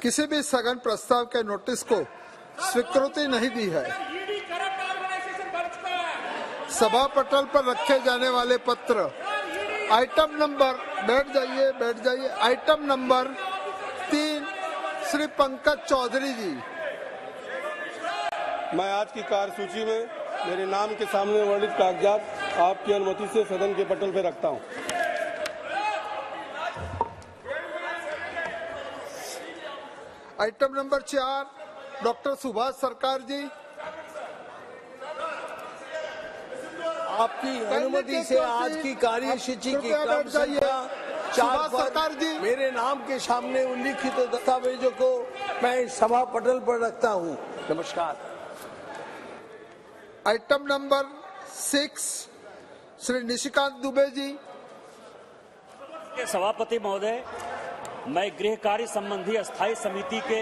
किसी भी स्थगन प्रस्ताव के नोटिस को स्वीकृति नहीं दी है। सभा पटल पर रखे जाने वाले पत्र आइटम नंबर बैठ जाइए आइटम नंबर 3 श्री पंकज चौधरी जी। मैं आज की कार्यसूची में मेरे नाम के सामने वर्णित कागजात आपकी अनुमति से सदन के पटल पर रखता हूं। आइटम नंबर 4 डॉक्टर सुभाष सरकार जी। आपकी अनुमति से आज की कार्यसूची की क्रम संख्या 4 पर मेरे नाम के सामने उल्लिखित दस्तावेजों को मैं सभा पटल पर रखता हूं। नमस्कार। Item number 6 Shri Nishikant Dubey ji. सभापति महोदय, मैं गृह कार्य संबंधी अस्थायी समिति के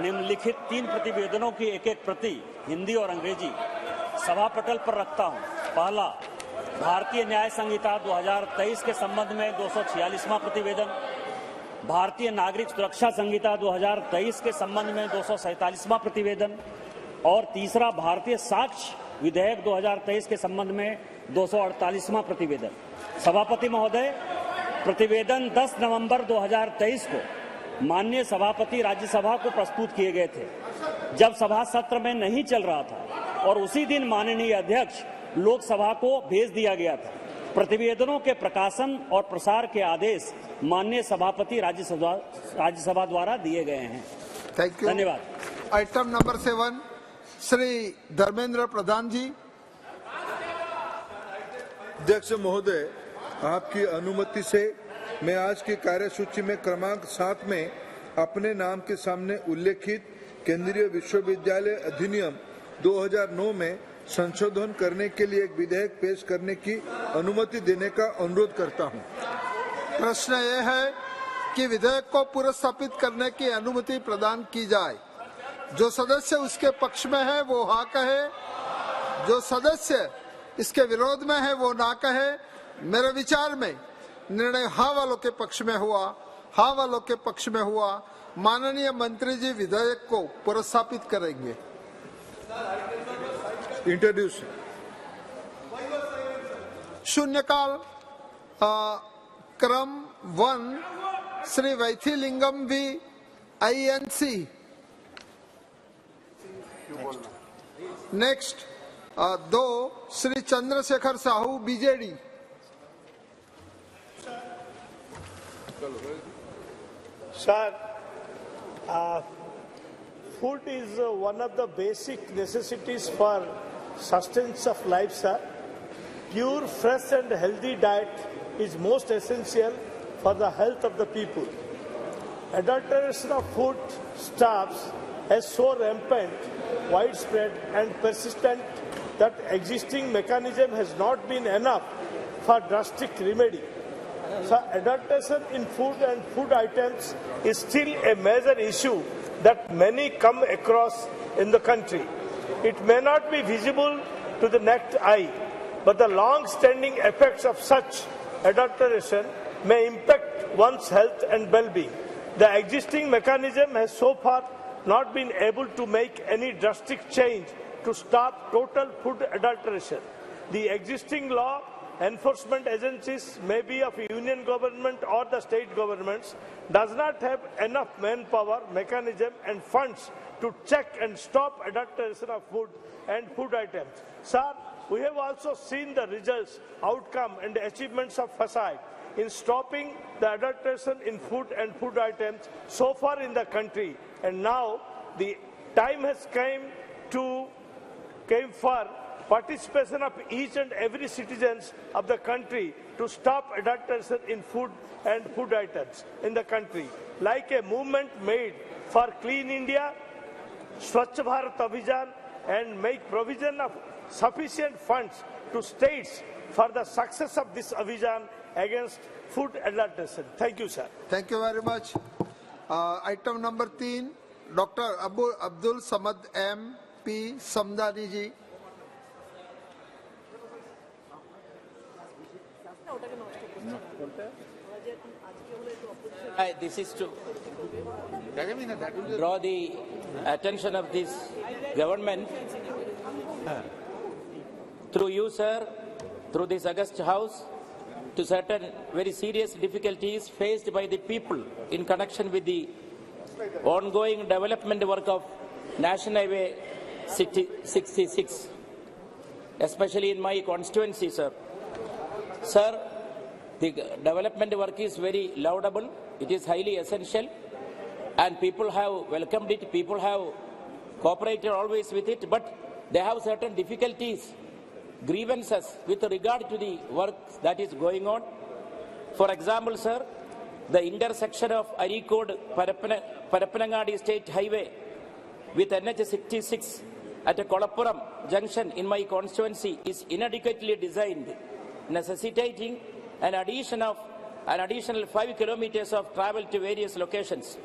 निम्नलिखित 3 प्रतिवेदनों की एक प्रति हिंदी और अंग्रेजी सभा पटल पर रखता हूं। पहला, भारतीय न्याय संहिता 2023 के संबंध में 246वां प्रतिवेदन, भारतीय नागरिक सुरक्षा संहिता 2023 के संबंध में 247वां प्रतिवेदन और तीसरा, भारतीय साक्ष्य विधेयक 2023 के संबंध में 248वां प्रतिवेदन। सभापति महोदय, प्रतिवेदन 10 नवंबर 2023 को माननीय सभापति राज्यसभा को प्रस्तुत किए गए थे, जब सभा सत्र में नहीं चल रहा था, और उसी दिन माननीय अध्यक्ष लोकसभा को भेज दिया गया था। प्रतिवेदनों के प्रकाशन और प्रसार के आदेश माननीय सभापति राज्यसभा द्वारा दिए गए हैं। Thank you. धन्यवाद। आइटम नंबर 7 श्री धर्मेंद्र प्रधान जी। अध्यक्ष महोदय, आपकी अनुमति से मैं आज की कार्यसूची में क्रमांक 7 में अपने नाम के सामने उल्लेखित केंद्रीय विश्वविद्यालय अधिनियम 2009 में संशोधन करने के लिए एक विधेयक पेश करने की अनुमति देने का अनुरोध करता हूं। प्रश्न यह है कि विधेयक को पुरस्स्थापित करने की अनुमति प्रदान की जाए। जो सदस्य उसके पक्ष में है वो हाँ कहे, जो सदस्य इसके विरोध में है वो ना कहे। मेरे विचार में निर्णय हाँ वालों के पक्ष में हुआ, हाँ वालों के पक्ष में हुआ। माननीय मंत्री जी विधेयक को पुरस्स्थापित करेंगे। इंट्रोड्यूस शून्यकाल क्रम 1 श्री वैथिलिंगम भी INC। Next 2 Shri Chandrashekhar Sahu BJD। Sir, food is one of the basic necessities for sustenance of life, sir. Pure, fresh and healthy diet is most essential for the health of the people. Adulteration of food stuffs is so rampant, widespread and persistent that existing mechanism has not been enough for drastic remedy. So adulteration in food and food items is still a major issue that many come across in the country. It may not be visible to the naked eye, but the long-standing effects of such adulteration may impact one's health and well-being. The existing mechanism has so far not been able to make any drastic change to stop total food adulteration. The existing law enforcement agencies, may be of union government or the state governments, does not have enough manpower, mechanism and funds to check and stop adulteration of food and food items. Sir, we have also seen the results, outcome and achievements of FASAI in stopping the adulteration in food and food items so far in the country, and now the time has came for participation of each and every citizens of the country to stop adulteration in food and food items in the country, like a movement made for Clean India, Swachh Bharat Abhijan, and make provision of sufficient funds to states for the success of this Abhijan against food adulteration. Thank you, sir. Thank you very much. Item number 3, Dr. Abdul Samad MP Samdani ji. This is to draw the attention of this government through you, sir, through this August House, to certain very serious difficulties faced by the people in connection with the ongoing development work of National Highway 66, especially in my constituency, sir. Sir, the development work is very laudable, it is highly essential, and people have welcomed it, people have cooperated always with it, but they have certain difficulties, grievances with regard to the work that is going on. For example, sir, the intersection of Arikod Parappanangadi State Highway with NH 66 at Kolappuram junction in my constituency is inadequately designed, necessitating an additional 5 kilometers of travel to various locations.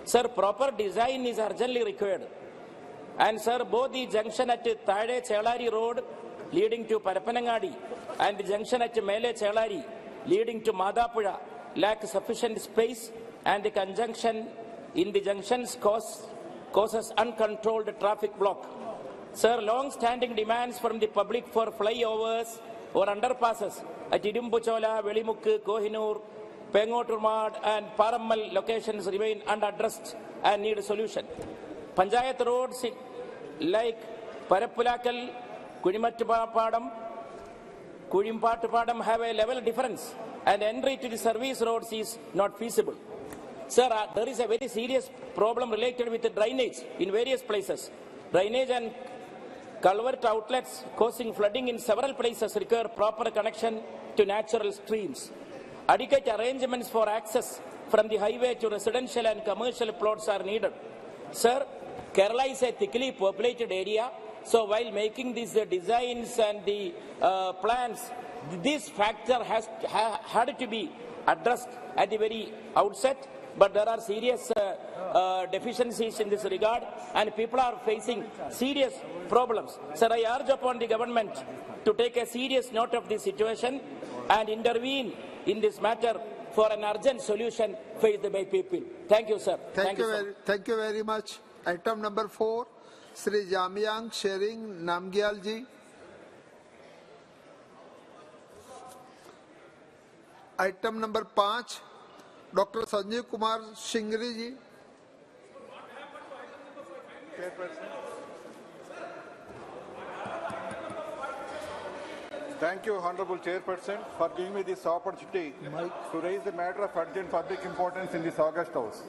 Sir, proper design is urgently required. And sir, both the junction at Thade Chelari Road leading to Parappanangadi and the junction at Mele Chelari leading to Madapura lack sufficient space, and the conjunction in the junctions causes uncontrolled traffic block. Sir, long-standing demands from the public for flyovers or underpasses at Idumbuchola, Velimukku, Kohinoor, Pengoturmad and Parammal locations remain unaddressed and need a solution. Panchayat roads like Parappulakal, Kudimattupadam, Kudimpattupadam have a level difference, and entry to the service roads is not feasible. Sir, there is a very serious problem related with the drainage in various places. Drainage and culvert outlets causing flooding in several places require proper connection to natural streams. Adequate arrangements for access from the highway to residential and commercial plots are needed. Sir, Kerala is a thickly populated area, so while making these designs and the plans, this factor had to be addressed at the very outset, but there are serious deficiencies in this regard, and people are facing serious problems. Sir, I urge upon the government to take a serious note of this situation and intervene in this matter for an urgent solution faced by people. Thank you, sir. Thank you very much. Item number 4, Sri Jamyang Shering Namgyal ji. Item number 5, Dr. Sanjeev Kumar Shingri ji. Thank you, Honorable Chairperson, for giving me this opportunity to raise the matter of urgent public importance in this August House.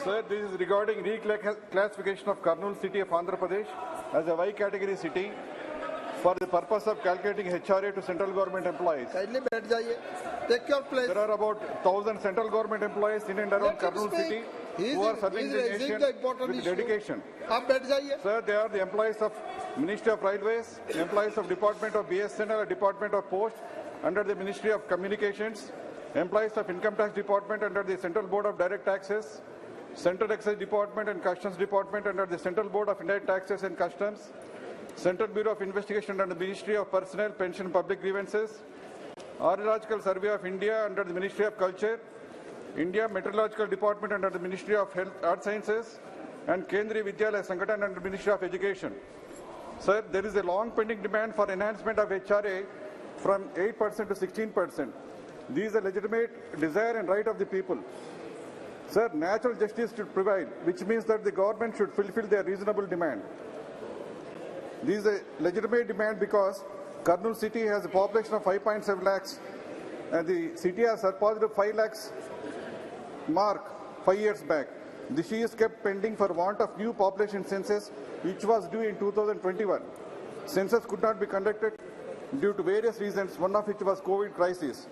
Sir, this is regarding reclassification of Kurnool city of Andhra Pradesh as a Y category city for the purpose of calculating HRA to central government employees. Kindly बैठ जाइए. Take your place. There are about 1,000 central government employees in and around Kurnool city who are serving the nation with dedication. आप बैठ जाइए. Sir, they are the employees of Ministry of Railways, employees of Department of BSNL, Department of Post under the Ministry of Communications, employees of Income Tax Department under the Central Board of Direct Taxes, Central Excise Department and Customs Department under the Central Board of Indirect Taxes and Customs, Central Bureau of Investigation under the Ministry of Personnel, Pension and Public Grievances, Archaeological Survey of India under the Ministry of Culture, India Meteorological Department under the Ministry of Health, Art Sciences, and Kendriya Vidyalaya Sangathan under the Ministry of Education. Sir, there is a long pending demand for enhancement of HRA from 8% to 16%. This is a legitimate desire and right of the people. Sir, natural justice should prevail, which means that the government should fulfill their reasonable demand. This is a legitimate demand because Kurnool city has a population of 5.7 lakhs and the city has surpassed the 5 lakhs mark 5 years back. The issue is kept pending for want of new population census, which was due in 2021. Census could not be conducted due to various reasons, one of which was COVID crisis.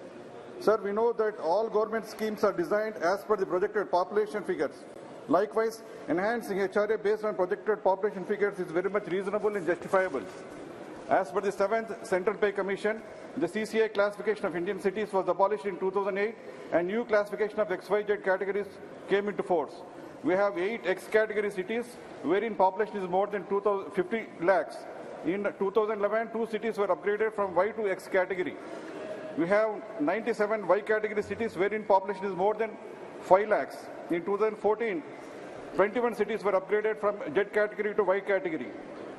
Sir, we know that all government schemes are designed as per the projected population figures. Likewise, enhancing HRA based on projected population figures is very much reasonable and justifiable. As per the 7th Central Pay Commission, the CCI classification of Indian cities was abolished in 2008 and new classification of XYZ categories came into force. We have 8 X category cities wherein population is more than 50 lakhs. In 2011, 2 cities were upgraded from Y to X category. We have 97 Y category cities wherein population is more than 5 lakhs. In 2014, 21 cities were upgraded from Z category to Y category.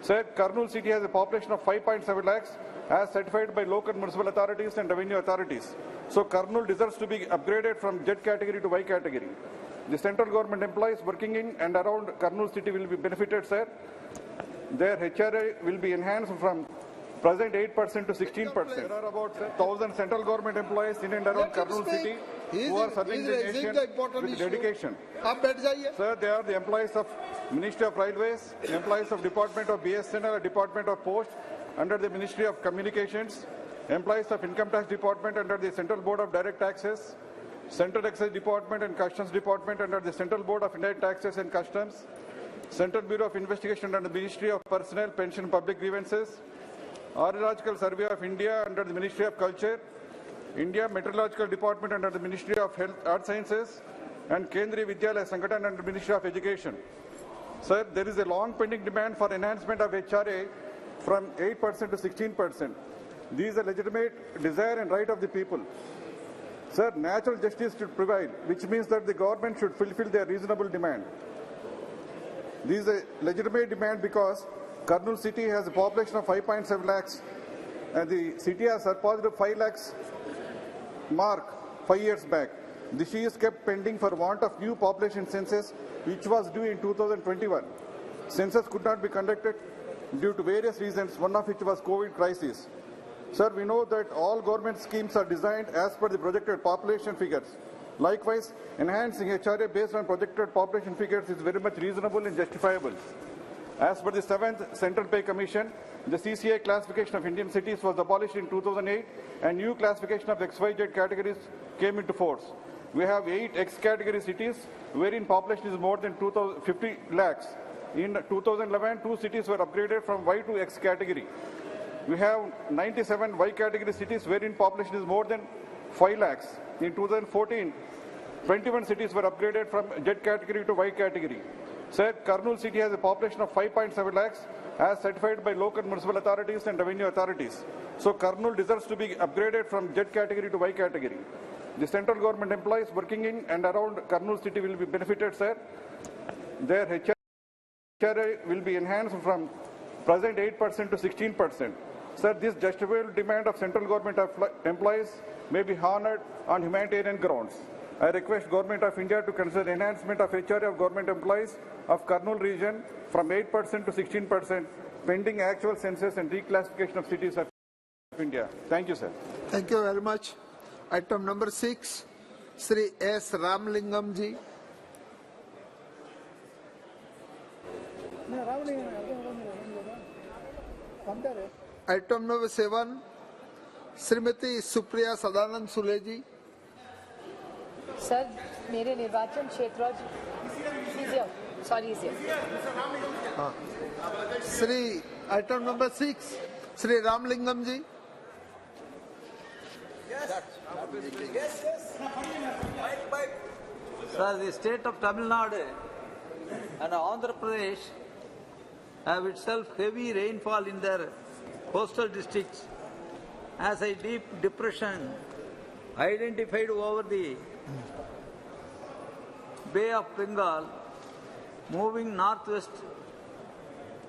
Sir, Kurnool city has a population of 5.7 lakhs as certified by local municipal authorities and revenue authorities. So Kurnool deserves to be upgraded from Z category to Y category. The central government employees working in and around Kurnool city will be benefited, sir. Their HRA will be enhanced from present 8% to 16%. There are about 1,000 central government employees in and around Kurnool city who are serving the nation with dedication. Sir, they are the employees of Ministry of Railways, employees of Department of BSNL, Department of Post under the Ministry of Communications, employees of Income Tax Department under the Central Board of Direct Taxes, Central Excise Department and Customs Department under the Central Board of Indirect Taxes and Customs, Central Bureau of Investigation under the Ministry of Personnel, Pension and Public Grievances, Archaeological Survey of India under the Ministry of Culture, India Meteorological Department under the Ministry of Health, Art Sciences, and Kendriya Vidyalaya Sangathan under the Ministry of Education. Sir, there is a long pending demand for enhancement of HRA from 8% to 16%. These are legitimate desire and right of the people. Sir, natural justice should prevail, which means that the government should fulfill their reasonable demand. This is a legitimate demand because Kurnool city has a population of 5.7 lakhs and the city has surpassed the 5 lakhs mark 5 years back. The issue is kept pending for want of new population census, which was due in 2021. Census could not be conducted due to various reasons, one of which was COVID crisis. Sir, we know that all government schemes are designed as per the projected population figures. Likewise, enhancing HRA based on projected population figures is very much reasonable and justifiable. As per the 7th Central Pay Commission, the CCI classification of Indian cities was abolished in 2008 and new classification of XYZ categories came into force. We have 8 X category cities wherein population is more than 50 lakhs. In 2011, 2 cities were upgraded from Y to X category. We have 97 Y category cities wherein population is more than 5 lakhs. In 2014, 21 cities were upgraded from Z category to Y category. Sir, Kurnool city has a population of 5.7 lakhs as certified by local municipal authorities and revenue authorities. So Kurnool deserves to be upgraded from Z category to Y category. The central government employees working in and around Kurnool city will be benefited, sir. Their HRA will be enhanced from present 8% to 16%. Sir, this justifiable demand of central government employees may be honored on humanitarian grounds. I request Government of India to consider enhancement of HRA of government employees of Kurnool region from 8% to 16%, pending actual census and reclassification of cities of India. Thank you, sir. Thank you very much. Item number 6, Sri S. Ramlingam ji. Item number 7, Shrimati Supriya Sadanand Sule ji. Sir, मेरे निर्वाचन क्षेत्र हाँ, Shri item number 6, Shri Ramalingam ji. Sir, the state of Tamil Nadu and Andhra Pradesh have itself heavy rainfall in their coastal districts as a deep depression identified over the Bay of Bengal moving northwest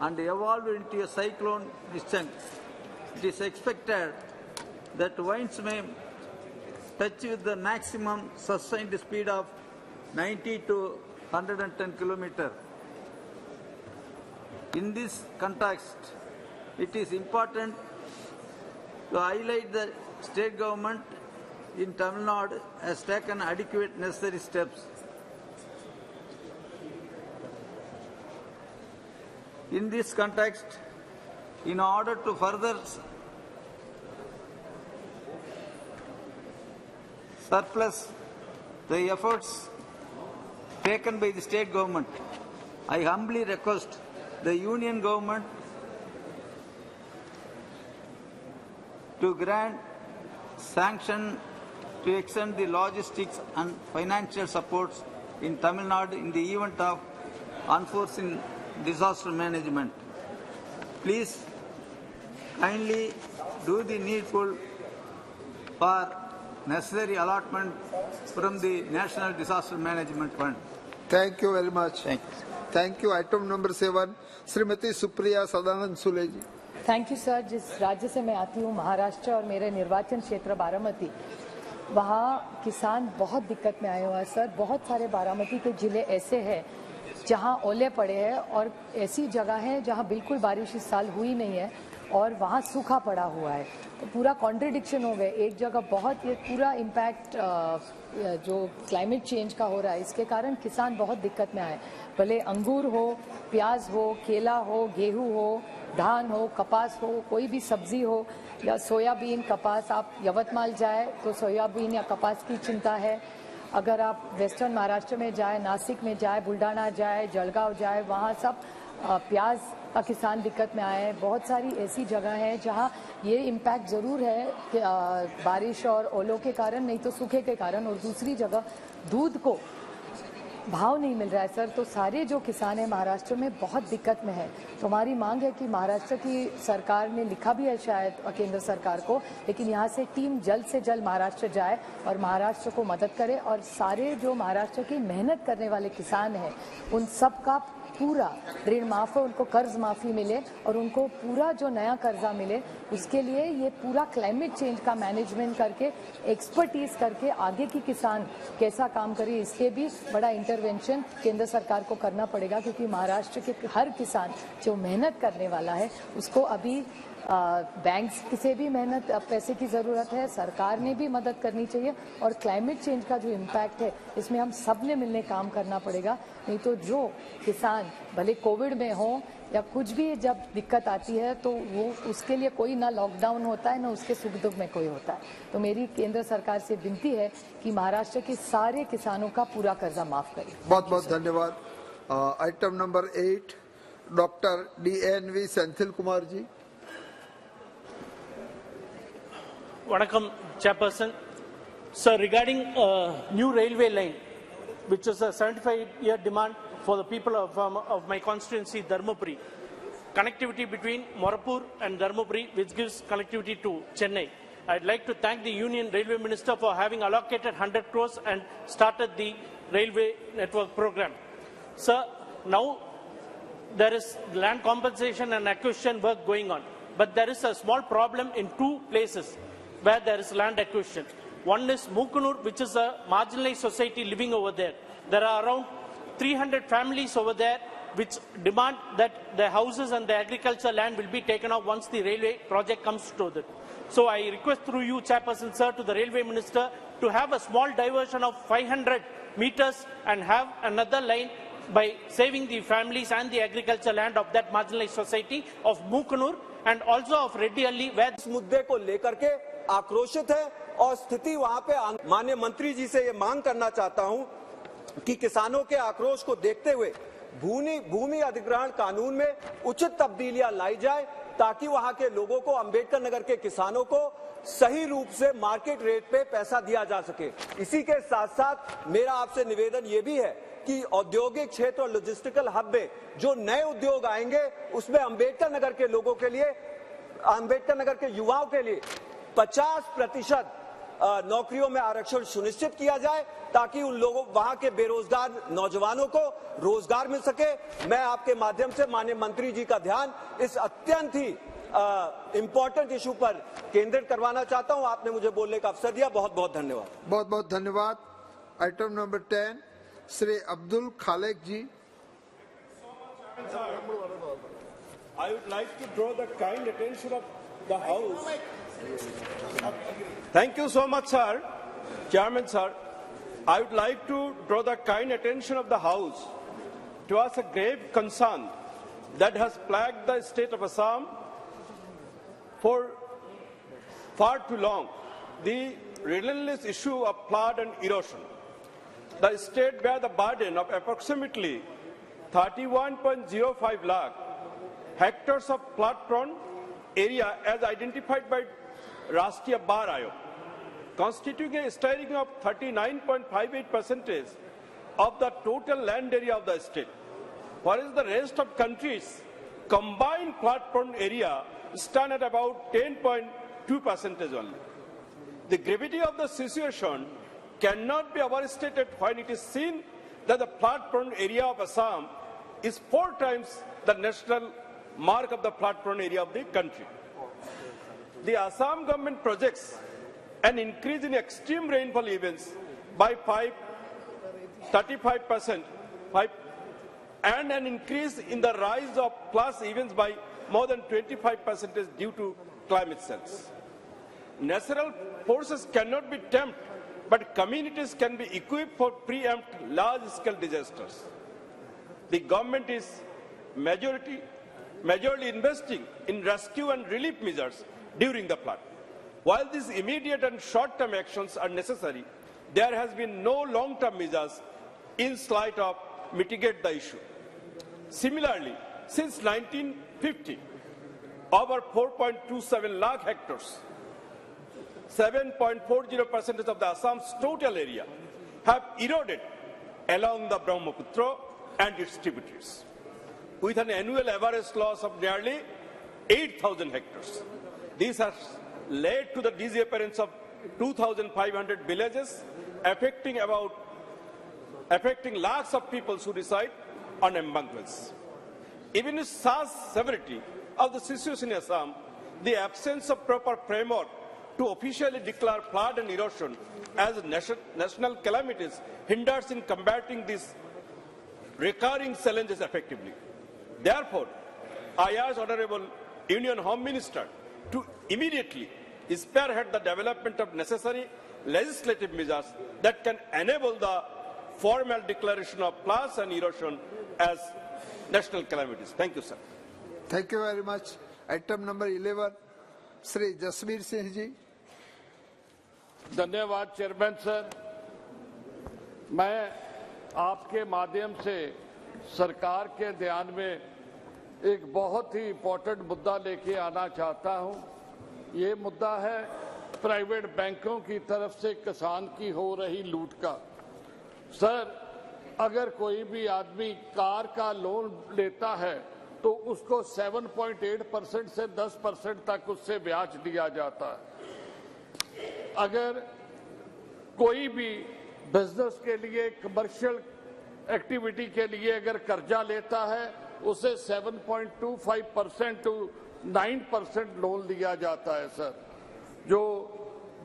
and evolved into a cyclone system. It is expected that winds may touch with the maximum sustained speed of 90 to 110 km. In this context, it is important to highlight the state government in Tamil Nadu has taken adequate necessary steps. In this context, in order to further surplus the efforts taken by the state government, I humbly request the union government to grant sanction to extend the logistics and financial supports in Tamil Nadu in the event of unforeseen disaster management. Please kindly do the needful for necessary allotment from the National Disaster Management Fund. Thank you very much. Thank you. Thank you. Item number 7, Shrimati Supriya Sadanand Sule ji. Thank you sir. जिस राज्य से मैं आती हूँ महाराष्ट्र और मेरे निर्वाचन क्षेत्र बारामती, वहाँ किसान बहुत दिक्कत में आए हुए हैं सर। बहुत सारे बारामती के जिले ऐसे हैं जहाँ ओले पड़े हैं और ऐसी जगह है जहाँ बिल्कुल बारिश इस साल हुई नहीं है और वहाँ सूखा पड़ा हुआ है। तो पूरा कॉन्ट्रडिक्शन हो गए। एक जगह बहुत ये पूरा इम्पैक्ट जो क्लाइमेट चेंज का हो रहा है इसके कारण किसान बहुत दिक्कत में आए। भले अंगूर हो, प्याज हो, केला हो, गेहूं हो, धान हो, कपास हो, कोई भी सब्जी हो या सोयाबीन, कपास। आप यवतमाल जाए तो सोयाबीन या कपास की चिंता है। अगर आप वेस्टर्न महाराष्ट्र में जाए, नासिक में जाए, बुल्ढाना जाए, जलगांव जाए, वहाँ सब प्याज का किसान दिक्कत में आए हैं। बहुत सारी ऐसी जगह हैं जहाँ ये इम्पैक्ट ज़रूर है कि बारिश और ओलों के कारण, नहीं तो सूखे के कारण। और दूसरी जगह दूध को भाव नहीं मिल रहा है सर। तो सारे जो किसान हैं महाराष्ट्र में बहुत दिक्कत में है। तो हमारी मांग है कि महाराष्ट्र की सरकार ने लिखा भी है शायद केंद्र सरकार को, लेकिन यहाँ से टीम जल्द से जल्द महाराष्ट्र जाए और महाराष्ट्र को मदद करे और सारे जो महाराष्ट्र की मेहनत करने वाले किसान हैं उन सब का पूरा ऋण माफ हो, उनको कर्ज माफी मिले और उनको पूरा जो नया कर्जा मिले। उसके लिए ये पूरा क्लाइमेट चेंज का मैनेजमेंट करके, एक्सपर्टीज करके आगे की किसान कैसा काम करे, इसके भी बड़ा इंटरवेंशन केंद्र सरकार को करना पड़ेगा। क्योंकि महाराष्ट्र के हर किसान जो मेहनत करने वाला है उसको अभी बैंक से भी मेहनत पैसे की ज़रूरत है, सरकार ने भी मदद करनी चाहिए और क्लाइमेट चेंज का जो इम्पैक्ट है इसमें हम सब ने मिलने काम करना पड़ेगा। नहीं तो जो किसान भले कोविड में हो या कुछ भी जब दिक्कत आती है तो वो उसके लिए कोई ना लॉकडाउन होता है ना उसके सुख दुख में कोई होता है। तो मेरी केंद्र सरकार से विनती है कि महाराष्ट्र के सारे किसानों का पूरा कर्जा माफ करें। बहुत बहुत धन्यवाद। Item number 8, doctor DNV Senthil Kumar ji. Vanakkam, Chairperson. Sir, regarding new railway line, which is a 75-year demand for the people of my constituency, Dharmapuri, connectivity between Morapur and Dharmapuri, which gives connectivity to Chennai. I'd like to thank the Union Railway Minister for having allocated 100 crores and started the railway network program. Sir, now there is land compensation and acquisition work going on, but there is a small problem in two places where there is land acquisition. One is Mukunur, which is a marginalized society living over there. There are around 300 families over there which demand that the houses and the agriculture land will be taken off once the railway project comes to it. So I request through you, Chairperson, sir, to the Railway Minister to have a small diversion of 500 meters and have another line by saving the families and the agriculture land of that marginalized society of Mukunur and also of Reddy Ali, where इस मुद्दे को लेकर के आक्रोशित है और स्थिति वहां पे माननीय मंत्री जी से ये मांग करना चाहता हूं कि किसानों के आक्रोश को देखते हुए भूमि अधिग्रहण कानून में उचित तब्दीलियां लाई जाए ताकि वहां के लोगों को, अंबेडकर नगर के किसानों को सही रूप से मार्केट रेट पे पैसा दिया जा सके। इसी के साथ साथ मेरा आपसे निवेदन ये भी है कि औद्योगिक क्षेत्र और लॉजिस्टिकल हब में जो नए उद्योग आएंगे उसमें अंबेडकर नगर के लोगों के लिए, अंबेडकर नगर के युवाओं के लिए 50% नौकरियों में आरक्षण सुनिश्चित किया जाए ताकि उन लोगों, वहां के बेरोजगार नौजवानों को रोजगार मिल सके। मैं आपके माध्यम से माननीय मंत्री जी का ध्यान इस अत्यंत ही इम्पोर्टेंट इशू पर केंद्रित करवाना चाहता हूं। आपने मुझे बोलने का अवसर दिया, बहुत बहुत धन्यवाद। बहुत बहुत धन्यवाद। Item number 10, Shri Abdul Khaleque ji. I would like to draw the kind attention of the House. Thank you so much, sir. Chairman, sir. I would like to draw the kind attention of the House towards a grave concern that has plagued the state of Assam for far too long, the relentless issue of flood and erosion. The state bears the burden of approximately 31.05 lakh hectares of flood-prone area as identified by Rashtriya Bar Ayog, constituting a staggering of 39.58% of the total land area of the state, whereas the rest of countries combined flood-prone area stand at about 10.2% only. The gravity of the situation cannot be overstated when it is seen that the flood-prone area of Assam is 4 times the national mark of the flood-prone area of the country. The Assam government projects an increase in extreme rainfall events by 35% and an increase in the rise of plus events by more than 25% due to climate change. Natural forces cannot be tamed, but communities can be equipped for preempt large-scale disasters. The government is majorly investing in rescue and relief measures during the flood. While these immediate and short-term actions are necessary, there has been no long-term measures in sight of mitigate the issue. Similarly, since 1950, over 4.27 lakh hectares, 7.40% of the Assam's total area, have eroded along the Brahmaputra and its tributaries, with an annual average loss of nearly 8,000 hectares. This has led to the disappearance of 2,500 villages, affecting lakhs of people who reside on embankments. Even with such severity of the situation in Assam, the absence of proper framework to officially declare flood and erosion as national calamities hinders in combating these recurring challenges effectively. Therefore, I urge Honorable Union Home Minister to immediately spearhead the development of necessary legislative measures that can enable the formal declaration of floods and erosion as national calamities. Thank you, sir. Thank you very much. Item number 11, Shri Jasmeer Singh ji. धन्यवाद chairman sir. मैं आपके माध्यम से सरकार के ध्यान में एक बहुत ही इम्पोर्टेंट मुद्दा लेके आना चाहता हूं। ये मुद्दा है प्राइवेट बैंकों की तरफ से किसान की हो रही लूट का। सर, अगर कोई भी आदमी कार का लोन लेता है तो उसको 7.8% से 10% तक उससे ब्याज दिया जाता है। अगर कोई भी बिजनेस के लिए, कमर्शियल एक्टिविटी के लिए अगर कर्जा लेता है उसे 7.25% to 9% लोन दिया जाता है सर। जो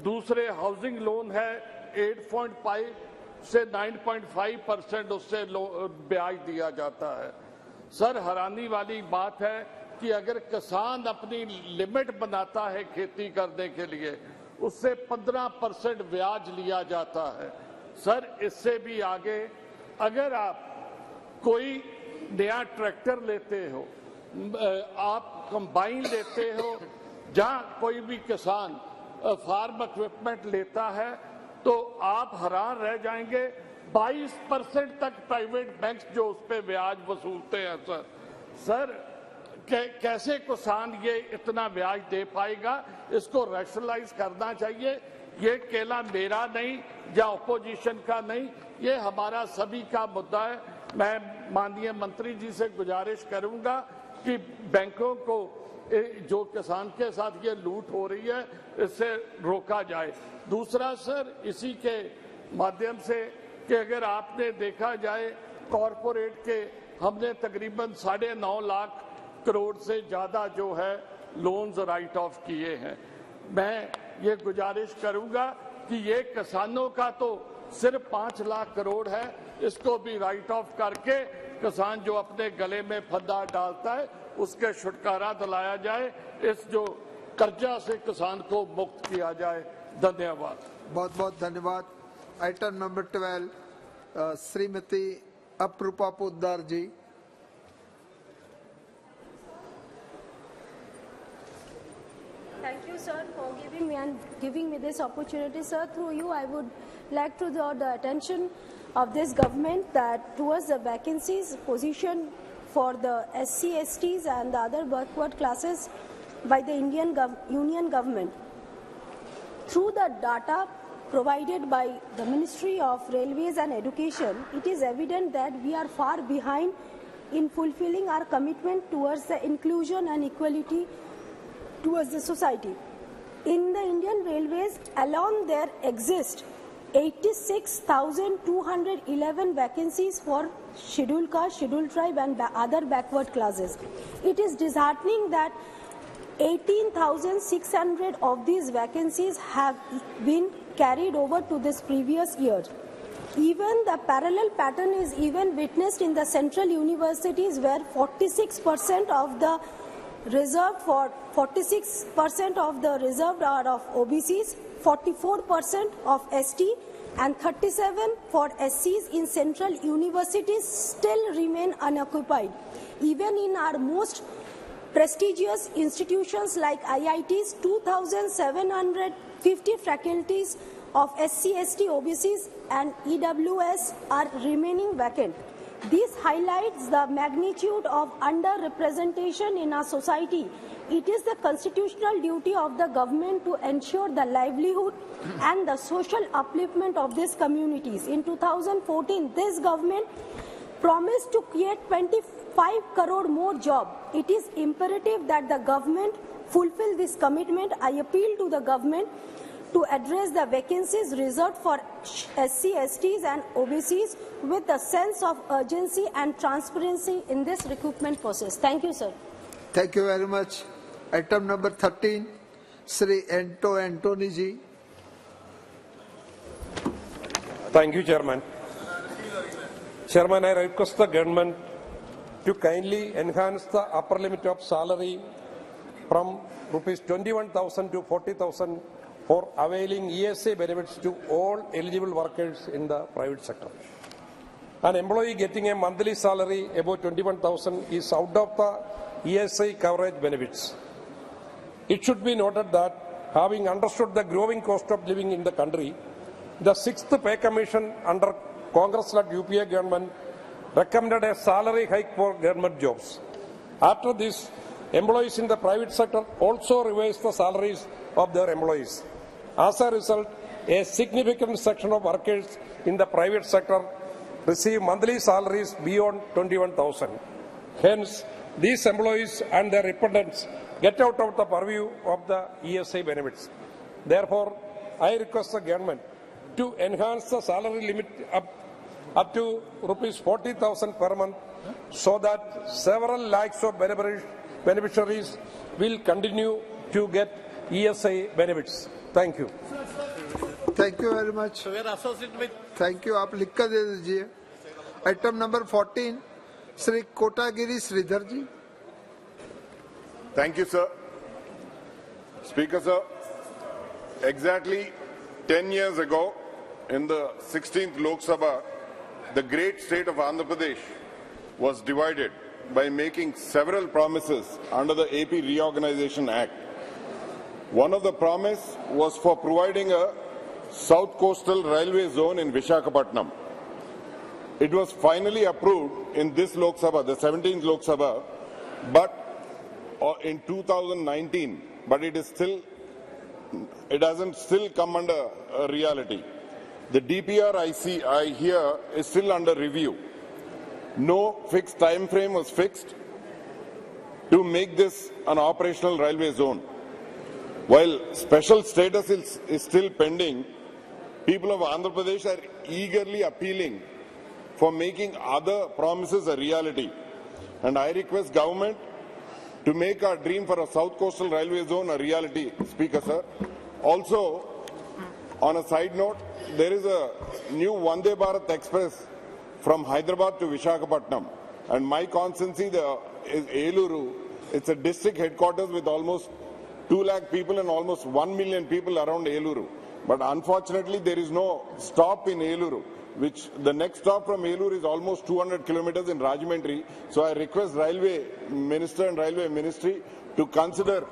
दूसरे हाउसिंग लोन है 8.5 से 9.5% उससे ब्याज दिया जाता है। सर, हैरानी वाली बात है कि अगर किसान अपनी लिमिट बनाता है खेती करने के लिए उससे 15% ब्याज लिया जाता है। सर, इससे भी आगे अगर आप कोई नया ट्रैक्टर लेते हो, आप कंबाइन लेते हो, जहां कोई भी किसान फार्म इक्विपमेंट लेता है तो आप हैरान रह जाएंगे 22% तक प्राइवेट बैंक जो उस पर ब्याज वसूलते हैं सर। सर, कैसे किसान ये इतना ब्याज दे पाएगा? इसको रैशनलाइज करना चाहिए। ये केवल मेरा नहीं या अपोजिशन का नहीं, ये हमारा सभी का मुद्दा है। मैं माननीय मंत्री जी से गुजारिश करूंगा कि बैंकों को जो किसान के साथ ये लूट हो रही है इससे रोका जाए। दूसरा सर, इसी के माध्यम से कि अगर आपने देखा जाए कॉरपोरेट के हमने तकरीबन 9.5 लाख करोड़ से ज्यादा जो है लोन्स राइट ऑफ किए हैं। मैं ये गुजारिश करूंगा कि ये किसानों का तो सिर्फ 5 लाख करोड़ है, इसको भी राइट ऑफ करके किसान जो अपने गले में फंदा डालता है उसके छुटकारा दिलाया जाए, इस जो कर्जा से किसान को मुक्त किया जाए। धन्यवाद। बहुत बहुत धन्यवाद। Item number 12, Shrimati Aparupa Poddar ji. Thank you, sir, for giving me this opportunity, sir. Through you, I would like to draw the attention of this government that towards the vacancies position for the SC, STs and the other backward classes by the Union government. Through the data provided by the Ministry of Railways and Education, it is evident that we are far behind in fulfilling our commitment towards the inclusion and equality towards the society. In the Indian Railways alone, there exist 86,211 vacancies for scheduled caste, scheduled tribe and other backward classes. It is disheartening that 18,600 of these vacancies have been carried over to this previous year. Even the parallel pattern is even witnessed in the central universities, where 46% of the reserved are of OBCs, 44% of ST, and 37% for SCs in central universities still remain unoccupied. Even in our most prestigious institutions like IITs, 2,750 faculties of SC, ST, OBCs and EWS are remaining vacant. This highlights the magnitude of underrepresentation in our society. It is the constitutional duty of the government to ensure the livelihood and the social upliftment of these communities. In 2014, this government promised to create 25 crore more jobs. It is imperative that the government fulfill this commitment. I appeal to the government to address the vacancies reserved for SC, STs and OBCs with a sense of urgency and transparency in this recruitment process. Thank you, sir. Thank you very much. Item number 13, Sri Antony ji. Thank you, Chairman. Chairman, I request the government to kindly enhance the upper limit of salary from rupees 21,000 to 40,000 for availing ESA benefits to all eligible workers in the private sector. An employee getting a monthly salary above 21,000 is out of the ESA coverage benefits. It should be noted that, having understood the growing cost of living in the country, the 6th Pay Commission under Congress-led UPA government recommended a salary hike for government jobs. After this, employees in the private sector also revised the salaries of their employees. As a result, a significant section of workers in the private sector receive monthly salaries beyond 21,000. Hence, these employees and their dependents get out of the purview of the ESA benefits. Therefore, I request the government to enhance the salary limit up to rupees 40,000 per month, so that several lakhs of beneficiaries will continue to get ESA benefits. Thank you. Thank you very much. Thank you. आप लिख कर दे दीजिए. Item number 14, Sri Kotagiri Sridhar ji. Thank you, sir. Speaker, sir. Exactly 10 years ago, in the 16th Lok Sabha, the great state of Andhra Pradesh was divided by making several promises under the AP Reorganization Act. One of the promise was for providing a South Coastal Railway Zone in Visakhapatnam. It was finally approved in this Lok Sabha, the 17th Lok Sabha, but in 2019, but it hasn't still come under reality. The DPR I hear is still under review. No fixed time frame was fixed to make this an operational railway zone. While special status is still pending, people of Andhra Pradesh are eagerly appealing for making other promises a reality. And I request government to make our dream for a South Coastal Railway Zone a reality, Speaker, sir. Also, on a side note, there is a new Vande Bharat Express from Hyderabad to Visakhapatnam. And my constituency is Eluru. It's a district headquarters with almost 2 lakh people and almost 1 million people around Eluru. But unfortunately, there is no stop in Eluru, which the next stop from Eluru is almost 200 kilometers in Rajahmundry. So I request Railway Minister and Railway Ministry to consider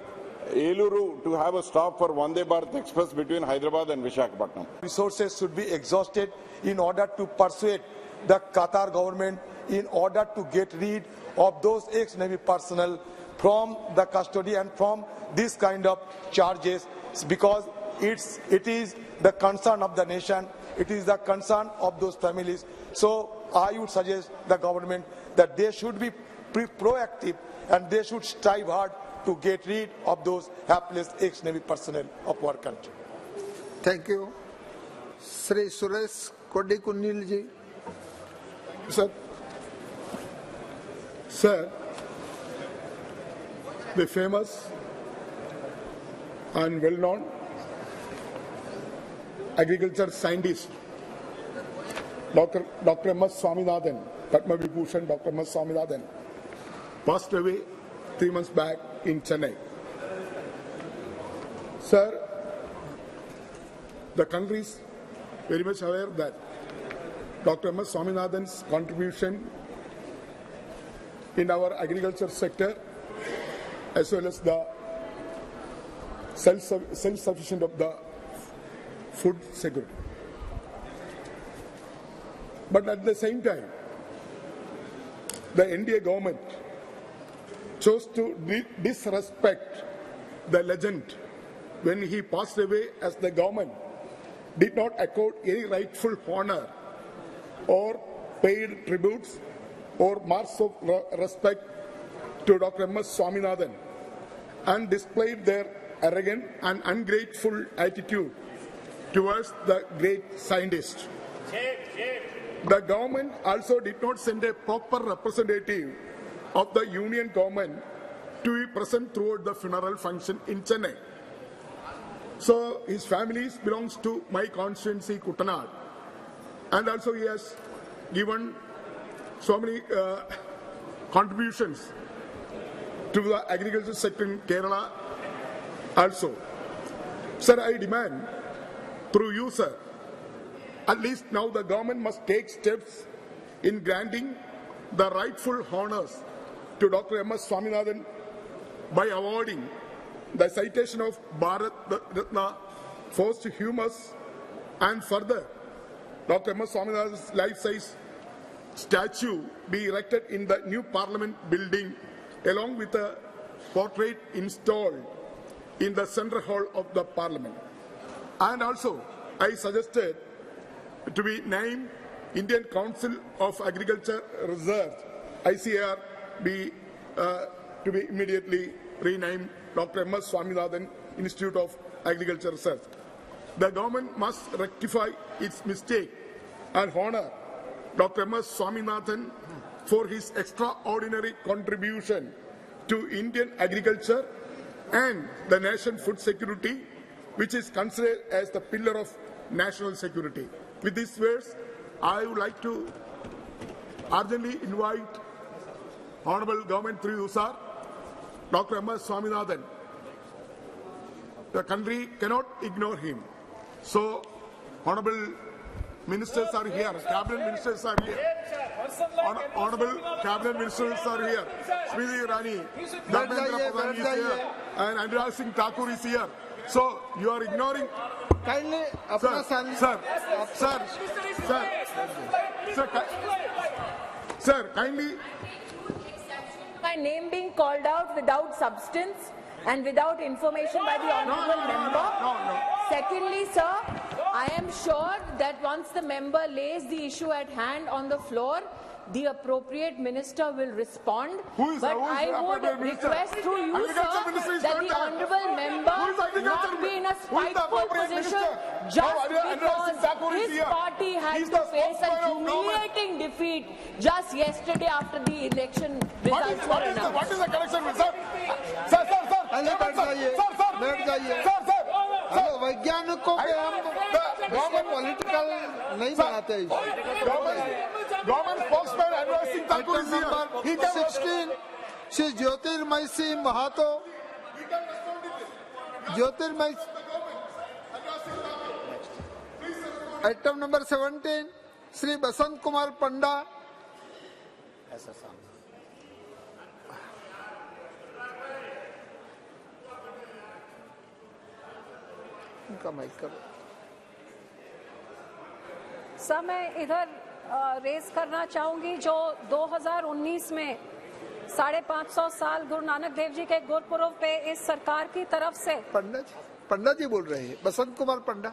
Eluru to have a stop for Vande Bharat Express between Hyderabad and Visakhapatnam. Resources should be exhausted in order to persuade the Qatar government in order to get rid of those ex-Navy personnel from the custody and from this kind of charges, because it is the concern of the nation, it is the concern of those families. So I would suggest the government that they should be proactive and they should strive hard to get rid of those hapless ex-Navy personnel of our country. Thank you. Sri Suresh Kodikunil ji. Sir, the famous and well-known agriculture scientist, Dr. M.S. Swaminathan, Padma Vibhushan Dr. M.S. Swaminathan, passed away 3 months back in Chennai. Sir, the country is very much aware that Dr. M.S. Swaminathan's contribution in our agriculture sector, as well as the self-sufficient of the food security. But at the same time, the NDA government chose to disrespect the legend when he passed away, as the government did not accord any rightful honor or paid tributes or marks of respect to Dr. M.S. Swaminathan, and displayed their arrogant and ungrateful attitude towards the great scientist. The government also did not send a proper representative of the union government to be present throughout the funeral function in Chennai. So his family belongs to my constituency, Kuttanad, and also he has given so many contributions to the agriculture sector in Kerala also. Sir, I demand through you, sir, at least now the government must take steps in granting the rightful honors to Dr. M.S. Swaminathan by awarding the citation of Bharat Ratna posthumous, and further Dr. M.S. Swaminathan's life-size statue be erected in the new Parliament building along with a portrait installed in the central hall of the Parliament. And also, I suggested to be named Indian Council of Agriculture Research, ICAR, to be immediately renamed Dr. M.S. Swaminathan Institute of Agriculture Research. The government must rectify its mistake and honor Dr. M.S. Swaminathan for his extraordinary contribution to Indian agriculture and the nation's food security, which is considered as the pillar of national security. With these words, I would like to urgently invite Honorable Government through you, sir, Dr. M.S. Swaminathan. The country cannot ignore him. So, Honorable Ministers are here, Cabinet Ministers are here. Honorable Cabinet Ministers are here. Smriti Irani, Dharmendra Pradhan is here, and Anurag Singh Thakur is here. So, you are ignoring. Kindly, Sir, kindly. My name being called out without substance and without information by the honourable member. Secondly, sir, I am sure that once the member lays the issue at hand on the floor, the appropriate minister will respond. But I would request through you, sir, that the honourable member not be in a spiteful position just because his party had to face a humiliating defeat just yesterday after the election results were announced. What is the connection with sir? Hello वैज्ञानिकों के हम political नहीं बनाते हैं। Government spokesman Anurag Singh Thakur is here. 16, Shri Jyotirmay Singh Mahato. Jyotirmay. Item number 17, Shri Basant Kumar Panda. Sir, मैं इधर race करना चाहूंगी जो 2019 में 550 साल गुरु नानक देव जी के गुरपुरब पे इस सरकार की तरफ से पंडा जी बोल रहे हैं, बसंत कुमार पंडा।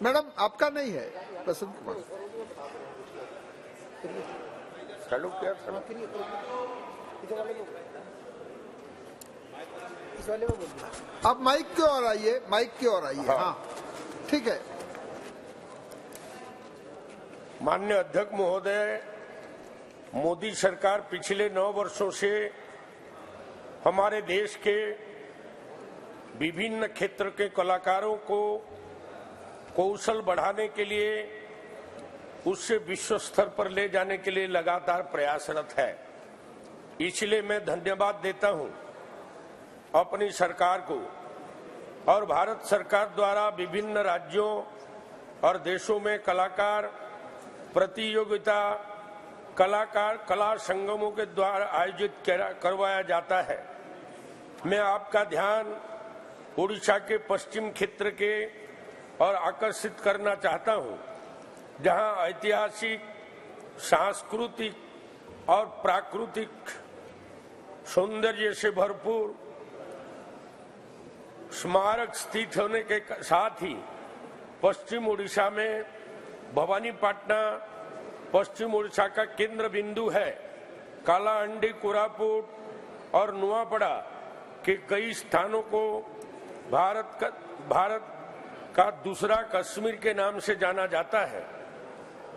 मैडम आपका नहीं है बसंत कुमार। अब माइक की ओर आइए, माइक की ओर आइए। हाँ ठीक है। माननीय अध्यक्ष महोदय, मोदी सरकार पिछले 9 वर्षों से हमारे देश के विभिन्न क्षेत्र के कलाकारों को कौशल बढ़ाने के लिए, उससे विश्व स्तर पर ले जाने के लिए लगातार प्रयासरत है। इसलिए मैं धन्यवाद देता हूं अपनी सरकार को और भारत सरकार द्वारा विभिन्न राज्यों और देशों में कलाकार प्रतियोगिता, कलाकार कला संगमों के द्वारा आयोजित करवाया जाता है। मैं आपका ध्यान ओडिशा के पश्चिम क्षेत्र के और आकर्षित करना चाहता हूं, जहां ऐतिहासिक, सांस्कृतिक और प्राकृतिक सौंदर्य से भरपूर स्मारक स्थित होने के साथ ही पश्चिम ओडिशा में भवानीपटना पश्चिम ओडिशा का केंद्र बिंदु है। कालाहांडी, कोरापुट और नुआपड़ा के कई स्थानों को भारत का दूसरा कश्मीर के नाम से जाना जाता है,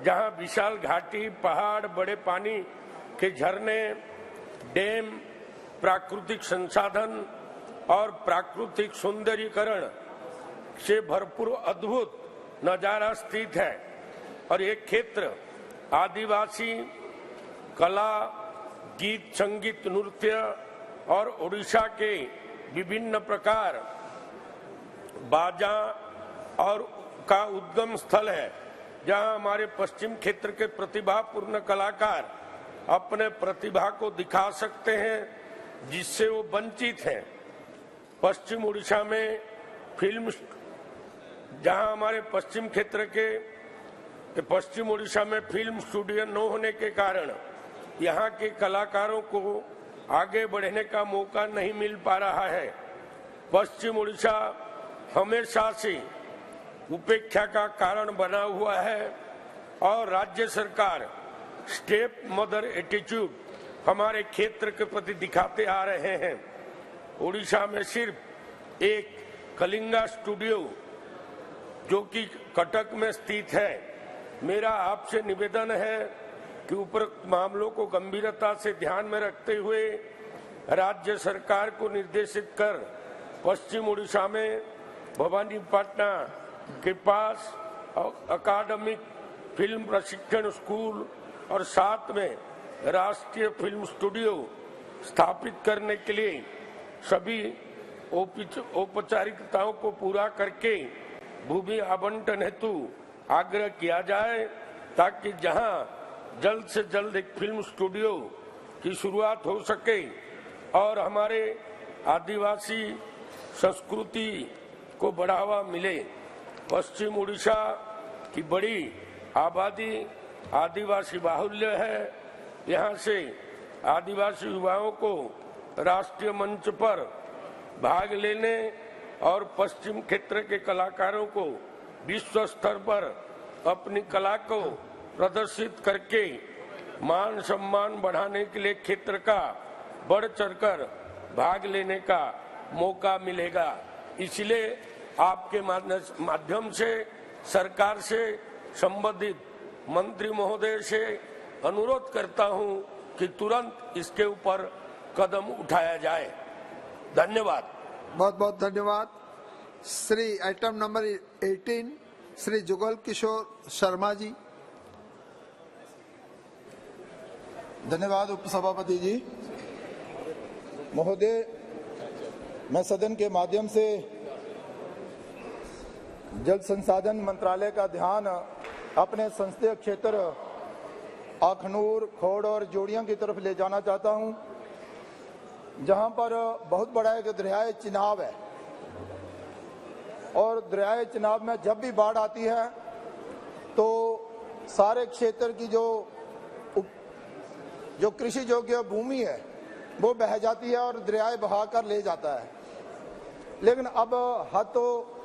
जहां विशाल घाटी, पहाड़, बड़े पानी के झरने, डैम, प्राकृतिक संसाधन और प्राकृतिक सौंदर्यीकरण से भरपूर अद्भुत नजारा स्थित है। और ये क्षेत्र आदिवासी कला, गीत, संगीत, नृत्य और ओडिशा के विभिन्न प्रकार बाजा और का उद्गम स्थल है, जहां हमारे पश्चिम क्षेत्र के प्रतिभापूर्ण कलाकार अपने प्रतिभा को दिखा सकते हैं, जिससे वो वंचित हैं। पश्चिम ओडिशा में फिल्म, जहां हमारे पश्चिम क्षेत्र के पश्चिम ओडिशा में फिल्म स्टूडियो न होने के कारण यहाँ के कलाकारों को आगे बढ़ने का मौका नहीं मिल पा रहा है। पश्चिम ओडिशा हमेशा से उपेक्षा का कारण बना हुआ है और राज्य सरकार स्टेप मदर एटीट्यूड हमारे क्षेत्र के प्रति दिखाते आ रहे हैं। ओडिशा में सिर्फ एक कलिंगा स्टूडियो जो कि कटक में स्थित है। मेरा आपसे निवेदन है कि उपरोक्त मामलों को गंभीरता से ध्यान में रखते हुए राज्य सरकार को निर्देशित कर पश्चिम ओडिशा में भवानीपटना के पास अकादमिक फिल्म प्रशिक्षण स्कूल और साथ में राष्ट्रीय फिल्म स्टूडियो स्थापित करने के लिए सभी औपचारिकताओं को पूरा करके भूमि आवंटन हेतु आग्रह किया जाए, ताकि जहां जल्द से जल्द एक फिल्म स्टूडियो की शुरुआत हो सके और हमारे आदिवासी संस्कृति को बढ़ावा मिले। पश्चिम ओडिशा की बड़ी आबादी आदिवासी बाहुल्य है। यहां से आदिवासी युवाओं को राष्ट्रीय मंच पर भाग लेने और पश्चिम क्षेत्र के कलाकारों को विश्व स्तर पर अपनी कला को प्रदर्शित करके मान सम्मान बढ़ाने के लिए क्षेत्र का बढ़ चढ़कर भाग लेने का मौका मिलेगा। इसलिए आपके माध्यम से सरकार से संबंधित मंत्री महोदय से अनुरोध करता हूं कि तुरंत इसके ऊपर कदम उठाया जाए। धन्यवाद। बहुत बहुत धन्यवाद। Shri item number 18 Shri Jugal Kishore Sharma ji. धन्यवाद उपसभापति जी महोदय। मैं सदन के माध्यम से जल संसाधन मंत्रालय का ध्यान अपने संसदीय क्षेत्र अखनूर, खोड़ और जोड़ियां की तरफ ले जाना चाहता हूं, जहां पर बहुत बड़ा एक दरियाए चिनाब है और दरियाए चिनाब में जब भी बाढ़ आती है तो सारे क्षेत्र की जो कृषि योग्य भूमि है वो बह जाती है और दरियाए बहाकर ले जाता है। लेकिन अब हद तो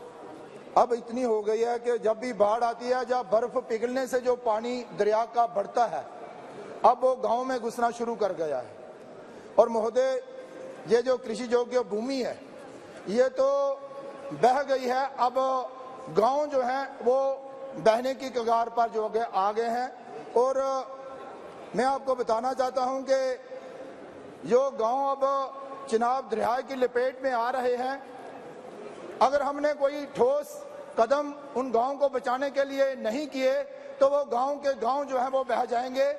अब इतनी हो गई है कि जब भी बाढ़ आती है, जब बर्फ पिघलने से जो पानी दरिया का बढ़ता है, अब वो गांव में घुसना शुरू कर गया है और महोदय, ये जो कृषि योग्य भूमि है ये तो बह गई है। अब गांव जो है वो बहने की कगार पर जो आ गए हैं। और मैं आपको बताना चाहता हूं कि जो गांव अब चिनाब दरिया की लपेट में आ रहे हैं, अगर हमने कोई ठोस कदम उन गांव को बचाने के लिए नहीं किए तो वो गांव के गांव जो है वो बह जाएंगे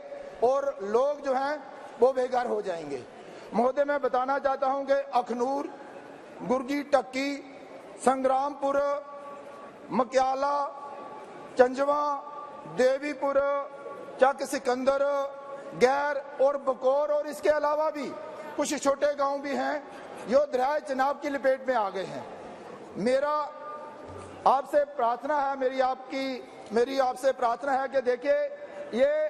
और लोग जो हैं वो बेघर हो जाएंगे। महोदय, मैं बताना चाहता हूं कि अखनूर, गुर्गी टक्की, संग्रामपुर, मक्याला, चंजवा, देवीपुर, चक सिकंदर, गैर और बकोर और इसके अलावा भी कुछ छोटे गांव भी हैं जो दरिया चिनाब की लपेट में आ गए हैं। मेरा आपसे प्रार्थना है, मेरी आपसे प्रार्थना है कि देखिए, ये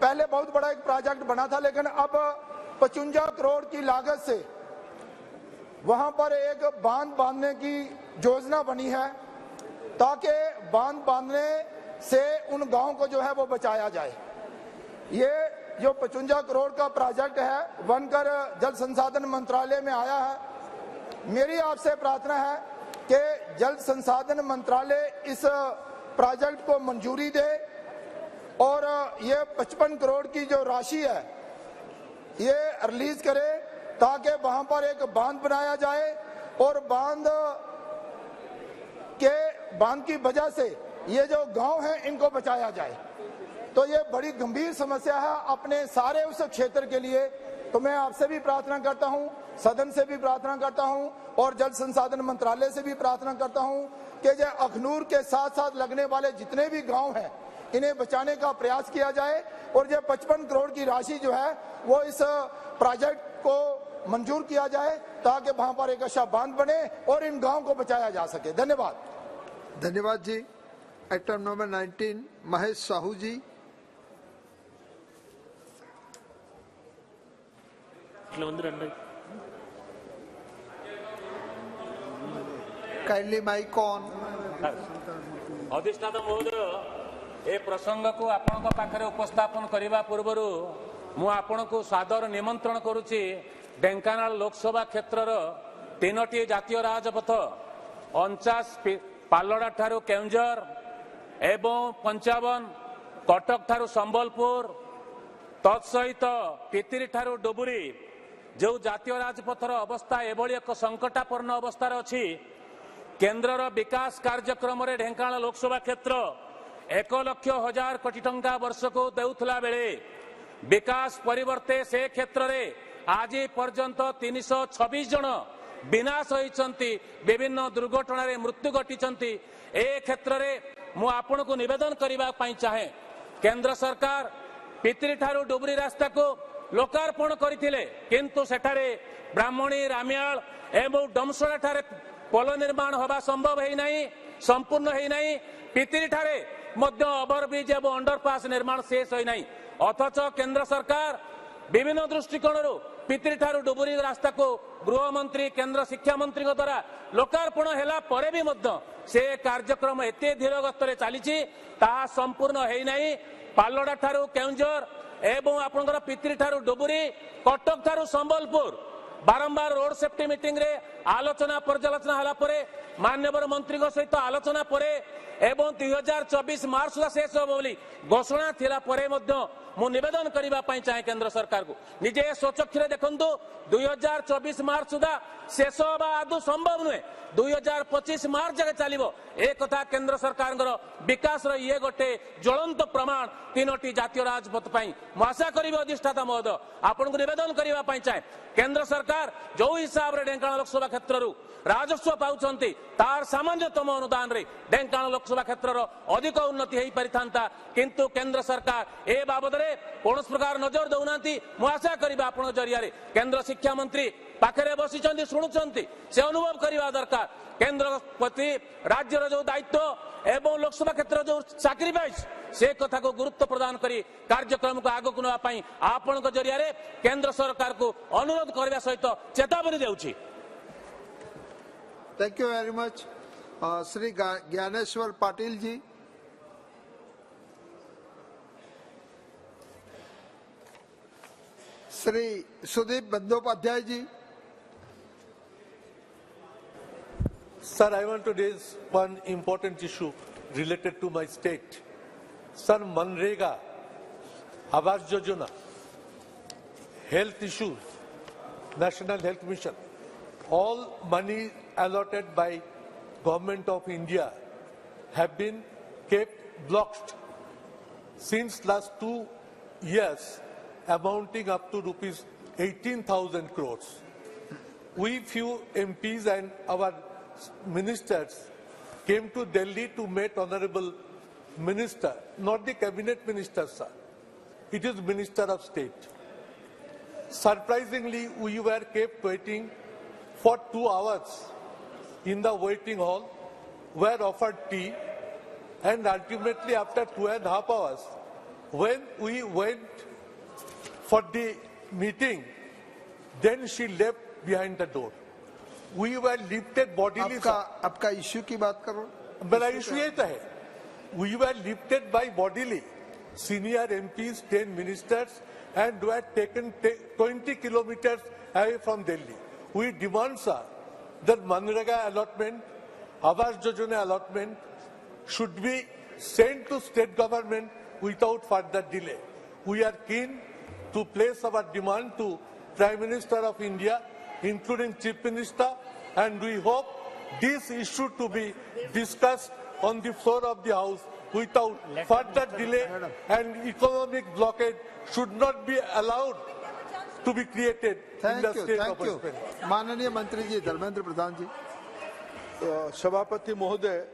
पहले बहुत बड़ा एक प्रोजेक्ट बना था, लेकिन अब 55 करोड़ की लागत से वहां पर एक बांध बांधने की योजना बनी है ताकि बांध बांधने से उन गांवों को जो है वो बचाया जाए। ये जो 55 करोड़ का प्रोजेक्ट है बनकर जल संसाधन मंत्रालय में आया है। मेरी आपसे प्रार्थना है कि जल संसाधन मंत्रालय इस प्रोजेक्ट को मंजूरी दे और ये 55 करोड़ की जो राशि है ये रिलीज करे ताकि वहां पर एक बांध बनाया जाए और बांध की वजह से ये जो गांव हैं इनको बचाया जाए। तो ये बड़ी गंभीर समस्या है अपने सारे उस क्षेत्र के लिए। तो मैं आपसे भी प्रार्थना करता हूं, सदन से भी प्रार्थना करता हूं और जल संसाधन मंत्रालय से भी प्रार्थना करता हूं कि जो अखनूर के साथ साथ लगने वाले जितने भी गांव हैं इन्हें बचाने का प्रयास किया जाए और ये 55 करोड़ की राशि जो है वो इस प्रोजेक्ट को मंजूर किया जाए ताकि वहां पर एक अच्छा बांध बने और इन गांव को बचाया जा सके। धन्यवाद। धन्यवाद जी। Item number 19 Mahesh Sahu ji. Kindly mic on. अधिष्ठाता महोदय, ए प्रसंग को आपण पाखे उपस्थापन करने पूर्व मु आपण को सादर निमंत्रण करुच्ची ढेंकानाल लोकसभा क्षेत्र 3टी जातीय राजपथ 49 पालड़ा ठारू केउंझर एवं 55 कटक ठारू संबलपुर तत्सहित पितिरी ठारू डुबुरी जो जातीय राजपथर अवस्था एभली एक संकटापन्न अवस्था अच्छी। केन्द्रर विकास कार्यक्रम रे ढेंकानाल लोकसभा क्षेत्र 1,00,000 कोटी टंका वर्ष को देउथला बेले विकास परिवर्ते से क्षेत्र रे आज पर्यंत 326 जन विनाश होइचंती, विभिन्न दुर्घटना रे मृत्यु घटिचंती। ए क्षेत्र रे मु आपण को निवेदन करबा पई चाहे, केंद्र सरकार पितिरी ठारू डुबरी रास्ता को लोकार्पण करथिले किंतु सेठारे ब्राह्मणी रामियाल एवं डमसोड़ा ठारे पोल निर्माण होगा संभव है नहीं, संपूर्ण है नहीं। पितिरी ठारे मध्य ओवरब्रिज एवं अंडरपास निर्माण शेष है नहीं। अथच केंद्र सरकार विभिन्न दृष्टिकोण पितिरी ठारू डुबुरी रास्ता को गृह मंत्री केंद्र शिक्षा मंत्री द्वारा लोकार्पण हैला परे भी मध्य से कार्यक्रम एते धीर गति चली ताहा संपूर्ण है नहीं। पालड़ा ठारू केउंझर एवं आपनकर पितिरी ठारू डुबुरी कटक ठारू संबलपुर बारंबार रोड सेफ्टी मीटिंग रे आलोचना पर्यालोचना हला परे माननीय मंत्री सहित आलोचना परे एवं 2024 मार्च सुधा शेष हो बोली घोषणा थिला परे मध्य मु निवेदन करबा पई चाहे केंद्र सरकार को निजे स्वचक्षुरे देखंतु 2024 मार्च सुधा शेष होबा आदौ संभव नुहे। 2025 मार्च जगह चलिबो ए कथा केंद्र सरकार विकास रो ये गोटे ज्वलंत प्रमाण 3टी जातीय राजपथ पई मु आशा करिबो अधिष्ठाता महोदय आपन को निवेदन करबा पई चाहे केंद्र सरकार जो हिसाब रे ढेंकानाल लोकसभा क्षेत्र राजस्व पाउछंती तार सामान्यतम अनुदान रे ढेंकानाल लोकसभा क्षेत्र अधिक उन्नति हो पारिथांता किंतु केंद्र सरकार ए बाबद रे कौन प्रकार नजर दौनांती। मु आशा करिबा आपण जरिया रे केंद्र शिक्षा मंत्री पाखरे बसिचंती शुणुचंती से अनुभव करबा दरकार केंद्र प्रति राज्यर जो दायित्व एवं लोकसभा क्षेत्र जो सैक्रिफाइस से कथा को गुरुत्व प्रदान करी कार्यक्रम को आगक नवा पई आपण जरिया रे केंद्र सरकार को अनुरोध करबा सहित चेतावनी देउछि। Thank you very much. Shri Gyaneshwar Patil ji. Shri Sudip Bandyopadhyay ji. Sir, I want to raise one important issue related to my state. Sir, Manrega, Awas Yojana, health issues, National Health Mission, all money allotted by Government of India have been kept blocked since last 2 years, amounting up to rupees 18,000 crores. We few MPs and our ministers came to Delhi to meet Honorable Minister, not the Cabinet Minister, sir. It is Minister of State. Surprisingly, we were kept waiting for 2 hours in the waiting hall, were offered tea, and ultimately after 2.5 hours, when we went for the meeting, then she left behind the door. We were lifted bodily. आपका issue की बात करो। मेरा issue ये तो है, we were lifted by bodily. Senior MPs, 10 ministers, and were taken 20 kilometers away from Delhi. We demand, sir, that Manrega allotment, Awas Yojana allotment should be sent to state government without further delay. We are keen to place our demand to Prime Minister of India, including Chief Minister, and we hope this issue to be discussed on the floor of the House without further delay, and economic blockade should not be allowed to be created in the state of West Bengal. माननीय मंत्री जी धर्मेंद्र प्रधान जी। सभापति महोदय,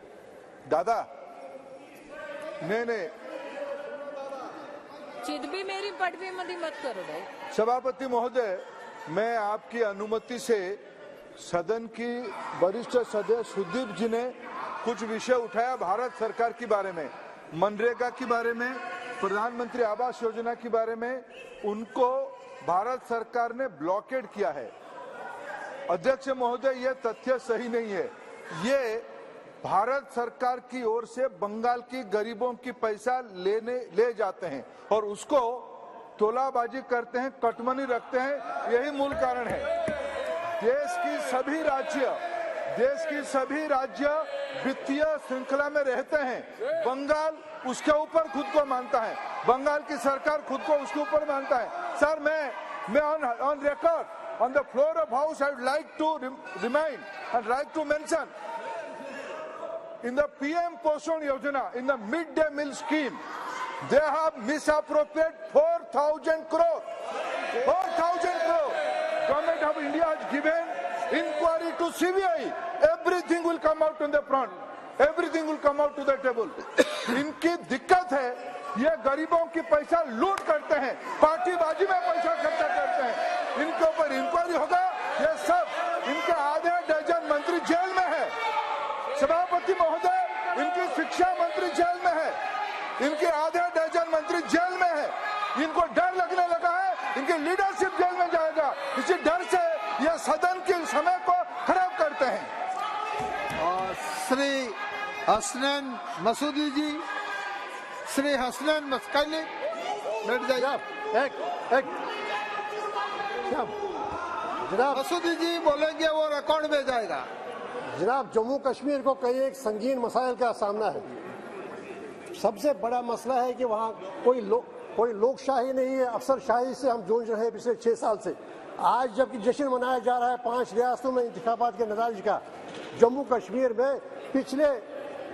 दादा, नहीं चिद भी मेरी पटवी मधी मत करो भाई। सभापति महोदय, मैं आपकी अनुमति से सदन की वरिष्ठ सदस्य सुदीप जी ने कुछ विषय उठाया भारत सरकार के बारे में, मनरेगा के बारे में, प्रधानमंत्री आवास योजना के बारे में। उनको भारत सरकार ने ब्लॉकेड किया है। अध्यक्ष महोदय, ये तथ्य सही नहीं है। ये भारत सरकार की ओर से बंगाल की गरीबों की पैसा ले जाते हैं और उसको तोलाबाजी करते हैं, कटमनी रखते हैं। यही मूल कारण है। देश की सभी राज्य वित्तीय श्रृंखला में रहते हैं। बंगाल उसके ऊपर खुद को मानता है, बंगाल की सरकार खुद को उसके ऊपर मानता है। सर, मैं on record on the floor of House, I would like to remind and like to mention, in the PM Poshan Yojana, in the midday meal scheme, they have misappropriated 4,000 crore. 4,000 crore. Government of India has given inquiry to CBI. Everything will come out on the front. Everything will come out to the table. इनकी दिक्कत है, ये गरीबों की पैसा लूट करते हैं, पार्टीबाजी में पैसा खर्चा करते हैं। इनके ऊपर इंक्वायरी होगा। ये सब इनके आधे डजन मंत्री जेल में है। सभापति महोदय, इनकी शिक्षा मंत्री जेल में है, इनके आधे डजन मंत्री जेल में है। इनको डर लगने लगा है, इनकी लीडरशिप जेल में जाएगा। इसी डर से ये सदन के समय को खराब करते हैं। श्री हसनैन मसूदी जी, श्री हसनैन मस्कली, बैठ जाइए। जनाब मसूदी जी बोलेंगे, वो रिकॉर्ड में जाएगा। जनाब, जम्मू कश्मीर को कई एक संगीन मसाइल का सामना है। सबसे बड़ा मसला है कि वहाँ कोई लोकशाही नहीं है, अफसरशाही से हम जूझ रहे हैं पिछले 6 साल से। आज जबकि जश्न मनाया जा रहा है 5 रियासतों में इंतखाबात के नताइज का, जम्मू कश्मीर में पिछले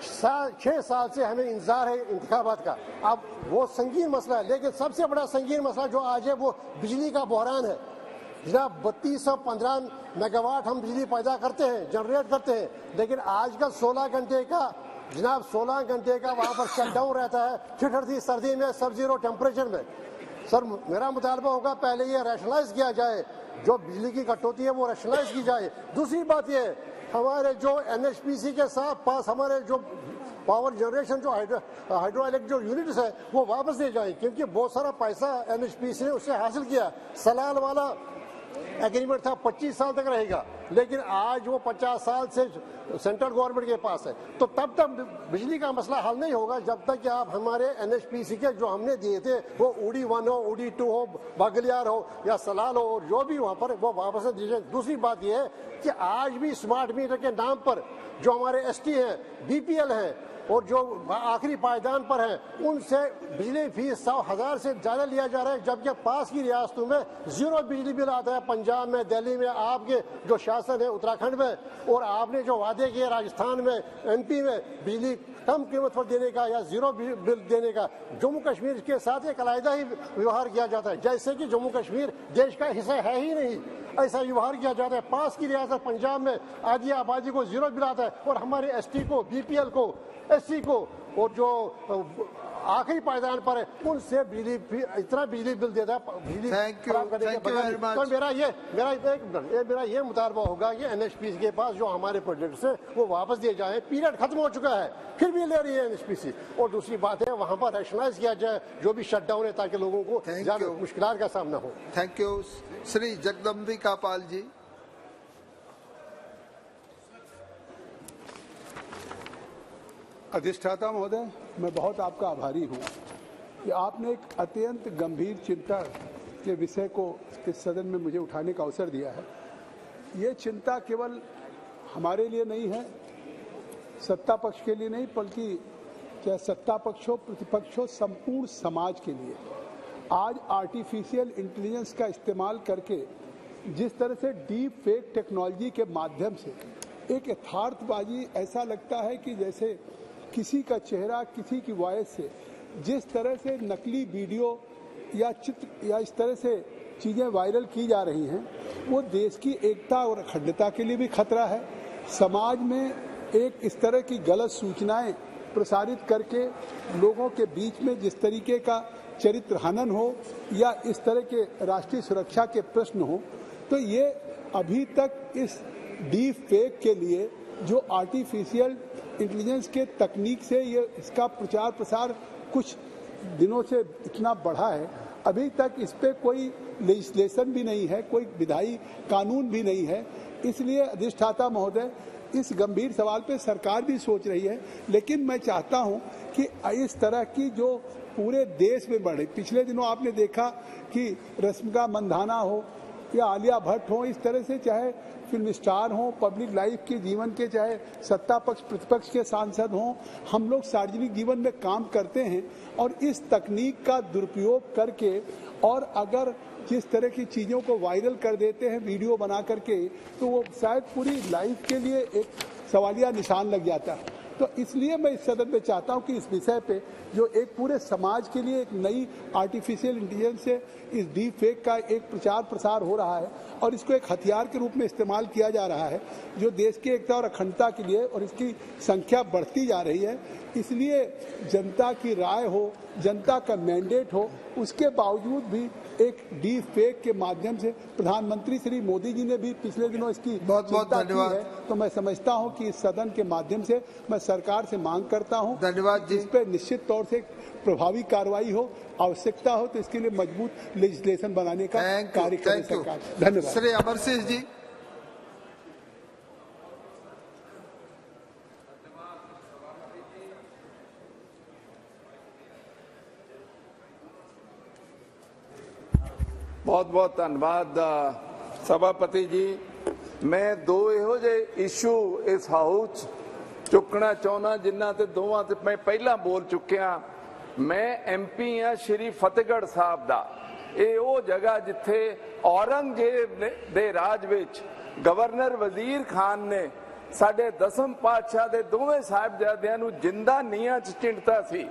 6 साल से हमें इंतजार है इंतखाबात का। अब वो संगीन मसला है, लेकिन सबसे बड़ा संगीन मसला जो आज है वो बिजली का बहरान है। जनाब, 3215 मेगावाट हम बिजली पैदा करते हैं, जनरेट करते हैं, लेकिन आजकल 16 घंटे का वहाँ पर शटडाउन रहता है, ठिठुरती सर्दी में, सब जीरो टेम्परेचर में। सर, मेरा मुतालबा होगा पहले ये रैशनलाइज किया जाए, जो बिजली की कटौती है वो रैशनलाइज की जाए। दूसरी बात ये, हमारे जो NHPC के साथ पास हमारे जो पावर जनरेशन जो हाइड्रो इलेक्ट्रिक जो यूनिट्स है वो वापस ले जाए, क्योंकि बहुत सारा पैसा NHPC ने उससे हासिल किया। सलाल वाला एग्रीमेंट था 25 साल तक रहेगा, लेकिन आज वो 50 साल से सेंट्रल गवर्नमेंट के पास है। तो तब तक बिजली का मसला हल नहीं होगा जब तक कि आप हमारे NHPC के जो हमने दिए थे वो उड़ी 1 हो, उड़ी 2 हो, बागलियार हो या सलाल हो, और जो भी वहाँ पर वो वापस दीजिए। दूसरी बात यह है कि आज भी स्मार्ट मीटर के नाम पर जो हमारे ST हैं, BPL हैं और जो आखिरी पायदान पर हैं, उनसे बिजली फीस 100,000 से ज़्यादा लिया जा रहा है, जबकि पास की रियासतों में 0 बिजली बिल आता है। पंजाब में, दिल्ली में, आपके जो शासन है उत्तराखंड में, और आपने जो वादे किए राजस्थान में, MP में बिजली कम कीमत पर देने का या 0 बिल देने का, जम्मू कश्मीर के साथ एक अलग ही व्यवहार किया जाता है, जैसे कि जम्मू कश्मीर देश का हिस्सा है ही नहीं, ऐसा व्यवहार किया जाता है। पास की रियासत पंजाब में आधी आबादी को 0 बिल आता है और हमारे ST को, BPL को, SC को और जो आखिरी पायदान पर है उनसे बिजली इतना बिजली बिल देता है बिजली खराब करने के बगैर। तो मेरा ये मुतालबा होगा कि NHPC के पास जो हमारे प्रोजेक्ट्स हैं वो वापस दिए जाएं। पीरियड खत्म हो चुका है, फिर भी ले रही है NHPC। और दूसरी बात है वहाँ पर रैशनलाइज किया जाए जो भी शटडाउन है, ताकि लोगों को ज्यादा मुश्किलात का सामना हो। Thank you. श्री जगदम्बिका पाल जी। अधिष्ठाता महोदय, मैं बहुत आपका आभारी हूँ कि आपने एक अत्यंत गंभीर चिंता के विषय को इस सदन में मुझे उठाने का अवसर दिया है। ये चिंता केवल हमारे लिए नहीं है, सत्ता पक्ष के लिए नहीं, बल्कि चाहे सत्ता पक्ष हो, प्रतिपक्ष हो, संपूर्ण समाज के लिए। आज आर्टिफिशियल इंटेलिजेंस का इस्तेमाल करके जिस तरह से डीप फेक टेक्नोलॉजी के माध्यम से एक यथार्थबाजी, ऐसा लगता है कि जैसे किसी का चेहरा, किसी की वॉइस से जिस तरह से नकली वीडियो या चित्र या इस तरह से चीज़ें वायरल की जा रही हैं, वो देश की एकता और अखंडता के लिए भी खतरा है। समाज में एक इस तरह की गलत सूचनाएं प्रसारित करके लोगों के बीच में जिस तरीके का चरित्र हनन हो या इस तरह के राष्ट्रीय सुरक्षा के प्रश्न हो, तो ये अभी तक इस डीप फेक के लिए जो आर्टिफिशियल इंटेलिजेंस के तकनीक से ये इसका प्रचार प्रसार कुछ दिनों से इतना बढ़ा है, अभी तक इस पे कोई लेजिस्लेशन भी नहीं है, कोई विधायी कानून भी नहीं है। इसलिए अधिष्ठाता महोदय, इस गंभीर सवाल पे सरकार भी सोच रही है, लेकिन मैं चाहता हूं कि इस तरह की जो पूरे देश में बढ़े, पिछले दिनों आपने देखा कि रश्मिका मंदाना हो या आलिया भट्ट हो, इस तरह से चाहे फिल्म स्टार हों, पब्लिक लाइफ के जीवन के चाहे सत्ता पक्ष प्रतिपक्ष के सांसद हों, हम लोग सार्वजनिक जीवन में काम करते हैं और इस तकनीक का दुरुपयोग करके और अगर जिस तरह की चीज़ों को वायरल कर देते हैं वीडियो बना करके, तो वो शायद पूरी लाइफ के लिए एक सवालिया निशान लग जाता है। तो इसलिए मैं इस सदन में चाहता हूं कि इस विषय पे जो एक पूरे समाज के लिए एक नई आर्टिफिशियल इंटेलिजेंस से इस डीप फेक का एक प्रचार प्रसार हो रहा है और इसको एक हथियार के रूप में इस्तेमाल किया जा रहा है जो देश की एकता और अखंडता के लिए, और इसकी संख्या बढ़ती जा रही है। इसलिए जनता की राय हो, जनता का मैंडेट हो, उसके बावजूद भी एक डीप फेक के माध्यम से प्रधानमंत्री श्री मोदी जी ने भी पिछले दिनों इसकी चिंता की है। तो मैं समझता हूं कि इस सदन के माध्यम से मैं सरकार से मांग करता हूं, धन्यवाद जी, इस पे निश्चित तौर से प्रभावी कार्रवाई हो, आवश्यकता हो तो इसके लिए मजबूत लेजिस्लेशन बनाने का कार्य करे सरकार। धन्यवाद। श्री अमर सिंह जी। बहुत बहुत धन्यवाद सभापति जी। मैं दो ਇਹੋ ਜਿਹੇ इशू इस हाउस चुकना चाहना जिन्हों ते दोवां ते मैं पहला बोल चुकिया। मैं MP हाँ श्री फतेहगढ़ साहब दा। ये वो जगह जिथे औरंगजेब दे राज विच गवर्नर वजीर खान ने साडे 10वें पातशाह दे दोवें साहिबजादियां नूं जिंदा नीहां च चिंता सी।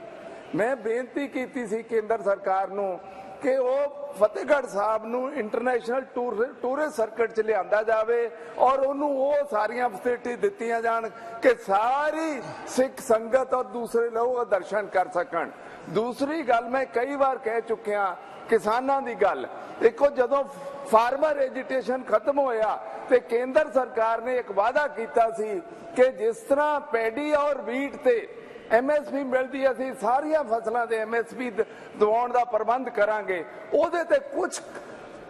मैं बेनती की सी केंद्र सरकार नूं कि वो फतेहगढ़ साहब नूं इंटरनेशनल टूरिस्ट सर्किट च लिया जाए और उन्होंने वो सारिया फैसिलिटी दित्तियां जान कि सारी सिख संगत और दूसरे लोग दर्शन कर सकन। दूसरी गल मैं कई बार कह चुकिया, किसानां दी गल देखो, जदों फार्मर एजुटेशन खत्म होया ते केंद्र सरकार ने एक वादा किया सी कि जिस तरह पैडी और वीट ते MSP मिलती, असीं सारिया फसलों के MSP दिवाउण दा प्रबंध करांगे। उहदे ते कुछ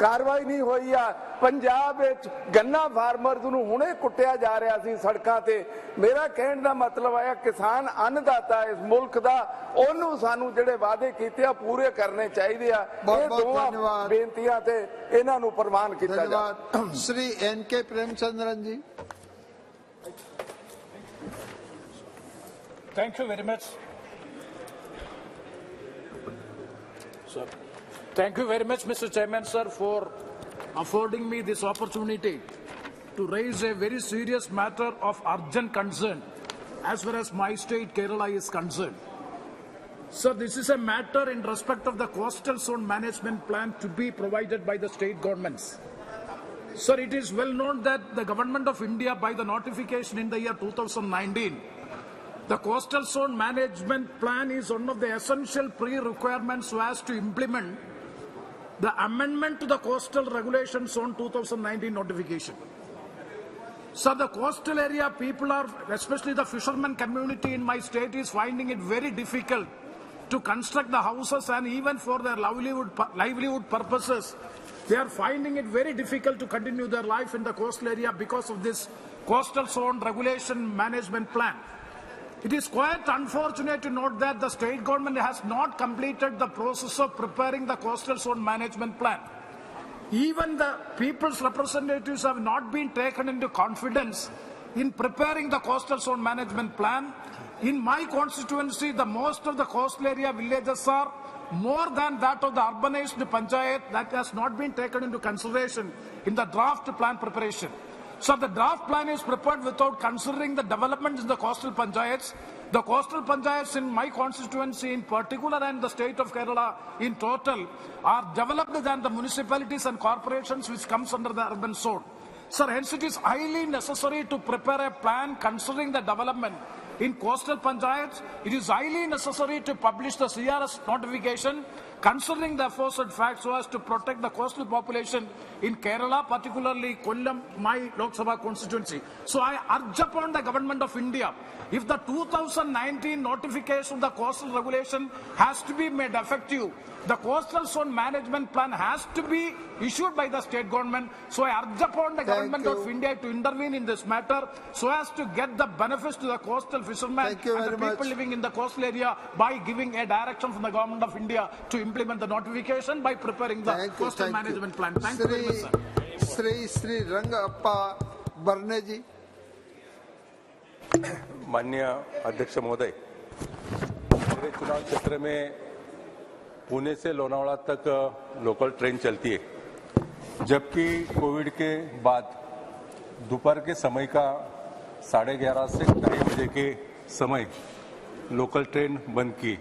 कार्रवाई नहीं हुई आ। पंजाब विच गन्ना फार्मर्स नूं हुणे कुट्टिया जा रहा सी सड़कां ते। मेरा कहण दा मतलब है किसान अन्नदाता इस मुल्क दा, ओनू सानू जिहड़े वादे कीते आ पूरे करने चाहिए आ। ये दोवां बेनतियां ते इन्हां नूं प्रवान कीता जाए। Shri NK Premachandran ji. Thank you very much. Sir. Thank you very much, Mr. Chairman, sir, for affording me this opportunity to raise a very serious matter of urgent concern as far as my state, Kerala, is concerned. Sir, this is a matter in respect of the coastal zone management plan to be provided by the state governments. Sir, it is well known that the Government of India, by the notification in the year 2019, the coastal zone management plan is one of the essential pre-requirements so as to implement the amendment to the Coastal Regulation Zone 2019 notification. So the coastal area people are, especially the fishermen community in my state, is finding it very difficult to construct the houses, and even for their livelihood purposes, they are finding it very difficult to continue their life in the coastal area because of this coastal zone regulation management plan. It is quite unfortunate to note that the state government has not completed the process of preparing the coastal zone management plan. Even the people's representatives have not been taken into confidence in preparing the coastal zone management plan. In my constituency, the most of the coastal area villages are more than that of the urbanized panchayat. That has not been taken into consideration in the draft plan preparation. So the draft plan is prepared without considering the developments in the coastal panchayats. The coastal panchayats in my constituency in particular and the state of Kerala in total are developed than the municipalities and corporations which comes under the urban zone. Sir, hence it is highly necessary to prepare a plan considering the development in coastal panchayats. It is highly necessary to publish the CRS notification considering the aforesaid facts so as to protect the coastal population in Kerala, particularly Kollam, my Lok Sabha constituency. So I urge upon the Government of India, if the 2019 notification of the coastal regulation has to be made effective, the coastal zone management plan has to be issued by the state government. So I urge upon the Government of India to intervene in this matter so as to get the benefits to the coastal fishermen and the people living in the coastal area by giving a direction from the Government of India to implement the notification by preparing the coastal management plan. Thank you very much, sir. Shri रंग अप्पा बरने जी। माननीय अध्यक्ष महोदय, मेरे चुनाव क्षेत्र में पुणे से लोनावाड़ा तक लोकल ट्रेन चलती है, जबकि कोविड के बाद दोपहर के समय का 11:30 से 2:30 बजे के समय लोकल ट्रेन बंद की,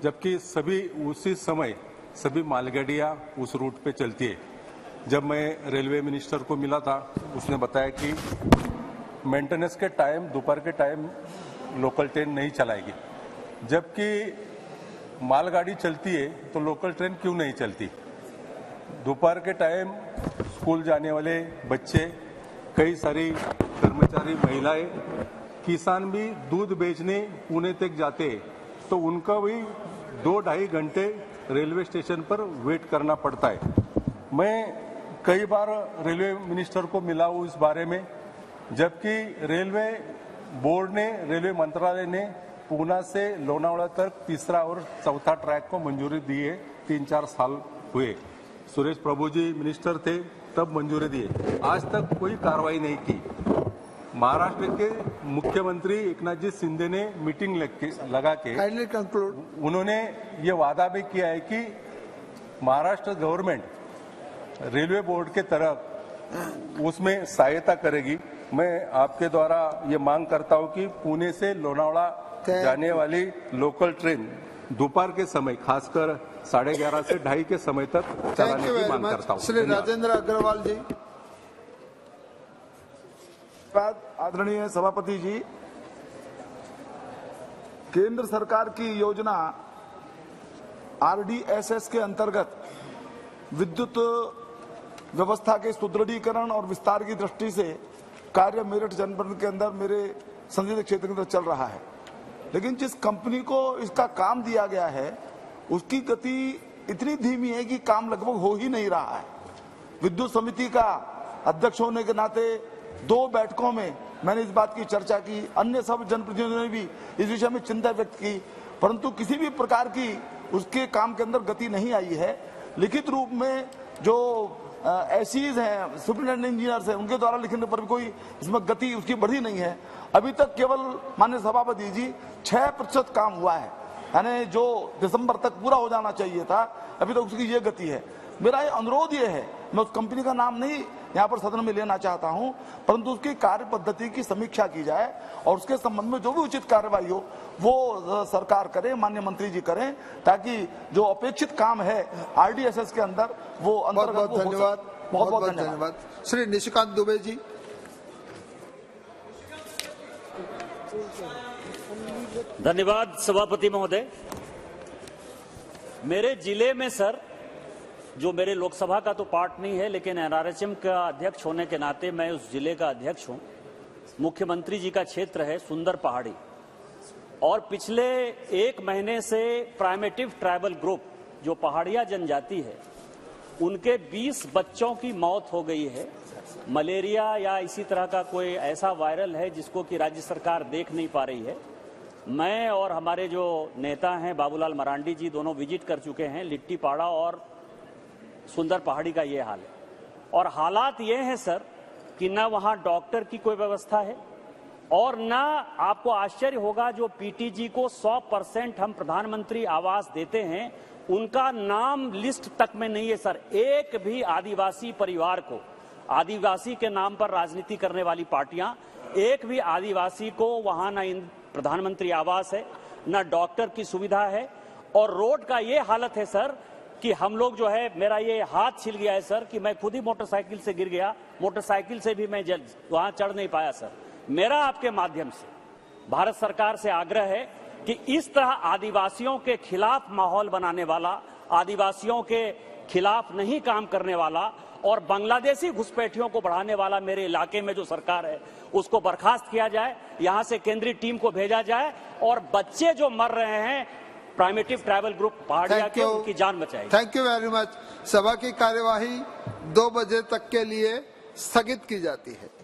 जबकि सभी उसी समय सभी मालगाड़ियां उस रूट पे चलती है। जब मैं रेलवे मिनिस्टर को मिला था, उसने बताया कि मेंटेनेंस के टाइम दोपहर के टाइम लोकल ट्रेन नहीं चलाएगी, जबकि मालगाड़ी चलती है तो लोकल ट्रेन क्यों नहीं चलती। दोपहर के टाइम स्कूल जाने वाले बच्चे, कई सारी कर्मचारी, महिलाएं, किसान भी दूध बेचने पुणे तक जाते हैं तो उनका भी 2-2.5 घंटे रेलवे स्टेशन पर वेट करना पड़ता है। मैं कई बार रेलवे मिनिस्टर को मिला हूँ इस बारे में, जबकि रेलवे बोर्ड ने, रेलवे मंत्रालय ने पूना से लोनावाड़ा तक तीसरा और चौथा ट्रैक को मंजूरी दी है। 3-4 साल हुए, सुरेश प्रभु जी मिनिस्टर थे तब मंजूरी दिए, आज तक कोई कार्रवाई नहीं की। महाराष्ट्र के मुख्यमंत्री एकनाथ जी शिंदे ने मीटिंग लगा के उन्होंने ये वादा भी किया है कि महाराष्ट्र गवर्नमेंट रेलवे बोर्ड के तरफ उसमें सहायता करेगी। मैं आपके द्वारा ये मांग करता हूं कि पुणे से लोनावाड़ा जाने वाली लोकल ट्रेन दोपहर के समय, खासकर 11:30 से 2:30 के समय तक चलाने की मांग करता हूं। श्री राजेंद्र अग्रवाल जी। आदरणीय सभापति जी, केंद्र सरकार की योजना RDSS के अंतर्गत विद्युत व्यवस्था के सुदृढ़ीकरण और विस्तार की दृष्टि से कार्य मेरठ जनपद के अंदर मेरे संसदीय क्षेत्र के अंदर चल रहा है, लेकिन जिस कंपनी को इसका काम दिया गया है उसकी गति इतनी धीमी है कि काम लगभग हो ही नहीं रहा है। विद्युत समिति का अध्यक्ष होने के नाते 2 बैठकों में मैंने इस बात की चर्चा की, अन्य सब जनप्रतिनिधियों ने भी इस विषय में चिंता व्यक्त की, परंतु किसी भी प्रकार की उसके काम के अंदर गति नहीं आई है। लिखित रूप में जो एसीज हैं, सुपरिटेंडेंट इंजीनियर्स हैं, उनके द्वारा लिखने पर भी कोई इसमें गति उसकी बढ़ी नहीं है। अभी तक केवल माननीय सभापति जी 6% काम हुआ है, यानी जो दिसंबर तक पूरा हो जाना चाहिए था, अभी तक उसकी ये गति है। मेरा ये अनुरोध ये है, मैं उस कंपनी का नाम नहीं यहाँ पर सदन में लेना चाहता हूँ, परंतु उसकी कार्य पद्धति की समीक्षा की जाए और उसके संबंध में जो भी उचित कार्रवाई हो वो सरकार करे, माननीय मंत्री जी करें, ताकि जो अपेक्षित काम है आरडीएसएस के अंदर वो अंतर्गत। बहुत धन्यवाद, बहुत बहुत धन्यवाद। श्री निशिकांत दुबे जी। धन्यवाद सभापति महोदय। मेरे जिले में सर, जो मेरे लोकसभा का तो पार्ट नहीं है, लेकिन एनआरएचएम का अध्यक्ष होने के नाते मैं उस जिले का अध्यक्ष हूं। मुख्यमंत्री जी का क्षेत्र है सुंदर पहाड़ी, और पिछले 1 महीने से प्राइमेटिव ट्राइबल ग्रुप जो पहाड़िया जनजाति है, उनके 20 बच्चों की मौत हो गई है। मलेरिया या इसी तरह का कोई ऐसा वायरल है जिसको कि राज्य सरकार देख नहीं पा रही है। मैं और हमारे जो नेता हैं बाबूलाल मरांडी जी, दोनों विजिट कर चुके हैं। लिट्टी पाड़ा और सुंदर पहाड़ी का ये हाल है, और हालात ये हैं सर कि न वहां डॉक्टर की कोई व्यवस्था है, और न आपको आश्चर्य होगा जो पीटीजी को 100% हम प्रधानमंत्री आवास देते हैं, उनका नाम लिस्ट तक में नहीं है सर। एक भी आदिवासी परिवार को, आदिवासी के नाम पर राजनीति करने वाली पार्टियां, एक भी आदिवासी को वहां न प्रधानमंत्री आवास है, न डॉक्टर की सुविधा है, और रोड का ये हालत है सर कि हम लोग जो है, मेरा ये हाथ छिल गया है सर कि मैं खुद ही मोटरसाइकिल से गिर गया, मोटरसाइकिल से भी मैं वहां चढ़ नहीं पाया सर। मेरा आपके माध्यम से भारत सरकार से आग्रह है कि इस तरह आदिवासियों के खिलाफ माहौल बनाने वाला, आदिवासियों के खिलाफ नहीं काम करने वाला और बांग्लादेशी घुसपैठियों को बढ़ाने वाला मेरे इलाके में जो सरकार है उसको बर्खास्त किया जाए, यहां से केंद्रीय टीम को भेजा जाए, और बच्चे जो मर रहे हैं प्राइमेटिव ट्राइबल ग्रुप पहाड़िया के, उनकी जान बचाएगी। Thank you very much. सभा की कार्यवाही 2 बजे तक के लिए स्थगित की जाती है।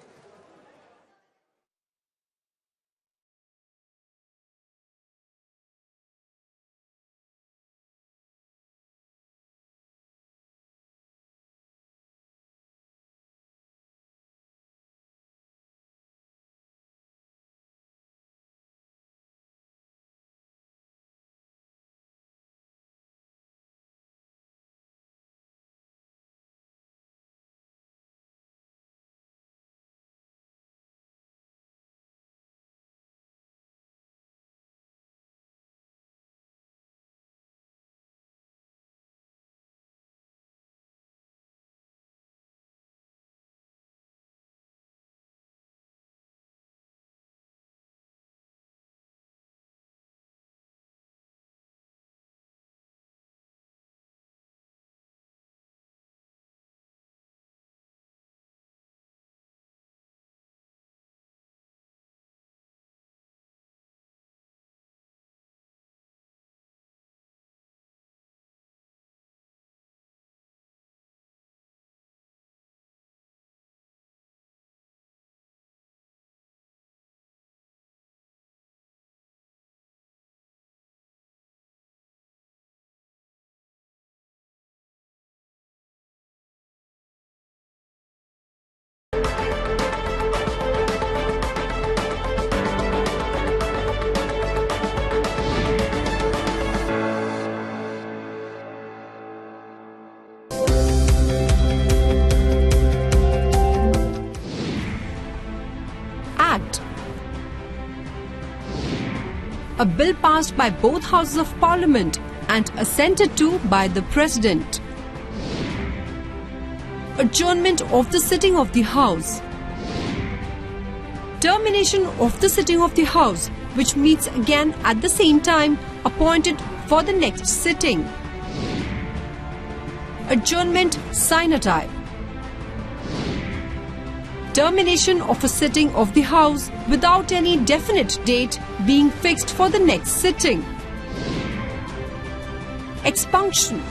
a bill passed by both houses of Parliament and assented to by the President. Adjournment of the sitting of the House. Termination of the sitting of the House, which meets again at the same time appointed for the next sitting. Adjournment sine die. Termination of a sitting of the House without any definite date being fixed for the next sitting. Expunction.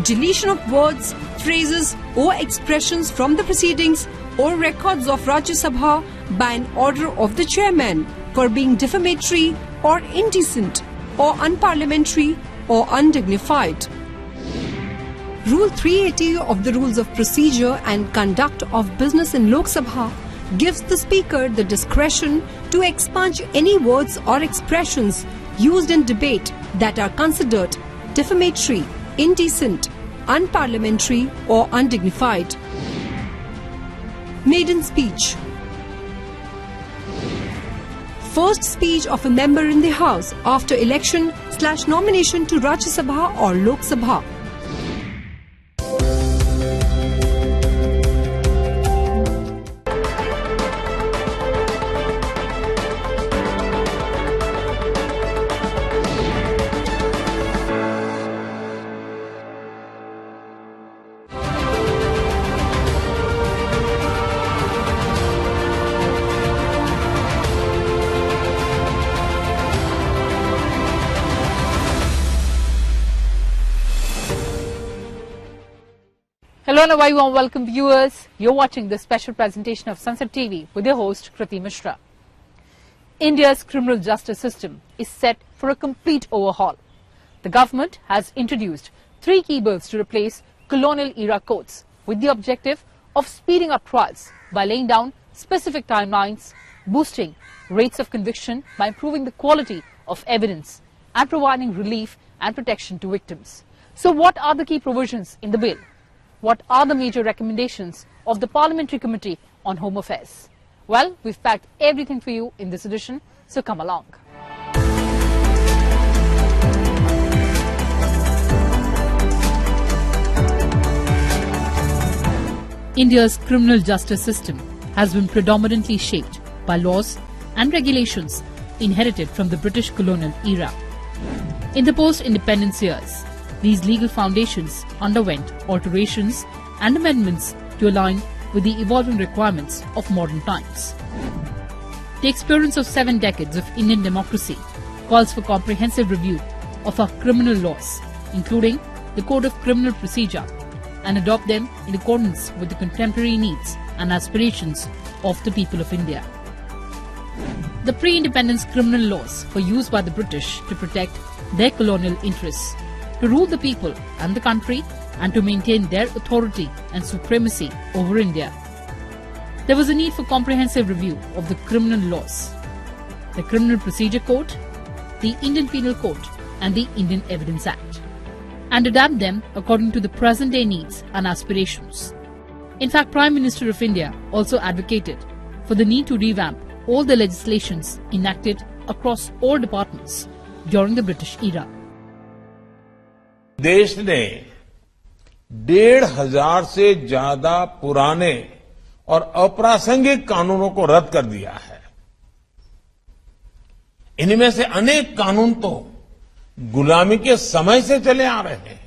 deletion of words, phrases or expressions from the proceedings or records of Rajya Sabha by an order of the chairman for being defamatory or indecent or unparliamentary or undignified. Rule 380 of the Rules of Procedure and Conduct of Business in Lok Sabha gives the Speaker the discretion to expunge any words or expressions used in debate that are considered defamatory, indecent, unparliamentary or undignified. Maiden speech. First speech of a member in the House after election/nomination to Rajya Sabha or Lok Sabha. Hello and a very warm welcome viewers. You're watching this special presentation of Sunset TV with your host Kriti Mishra. India's criminal justice system is set for a complete overhaul. The government has introduced 3 key bills to replace colonial era courts with the objective of speeding up trials by laying down specific timelines, boosting rates of conviction by improving the quality of evidence and providing relief and protection to victims. So what are the key provisions in the bill? What are the major recommendations of the Parliamentary Committee on Home Affairs? Well, we've packed everything for you in this edition, so come along. India's criminal justice system has been predominantly shaped by laws and regulations inherited from the British colonial era. In the post-independence years, these legal foundations underwent alterations and amendments to align with the evolving requirements of modern times. The experience of 7 decades of Indian democracy calls for comprehensive review of our criminal laws, including the Code of Criminal Procedure, and adopt them in accordance with the contemporary needs and aspirations of the people of India. The pre-independence criminal laws were used by the British to protect their colonial interests, to rule the people and the country, and to maintain their authority and supremacy over India. There was a need for comprehensive review of the criminal laws, the Criminal Procedure Code, the Indian Penal Code, and the Indian Evidence Act, and adapt them according to the present-day needs and aspirations. In fact, Prime Minister of India also advocated for the need to revamp all the legislations enacted across all departments during the British era. देश ने 1,500 से ज्यादा पुराने और अप्रासंगिक कानूनों को रद्द कर दिया है। इनमें से अनेक कानून तो गुलामी के समय से चले आ रहे हैं।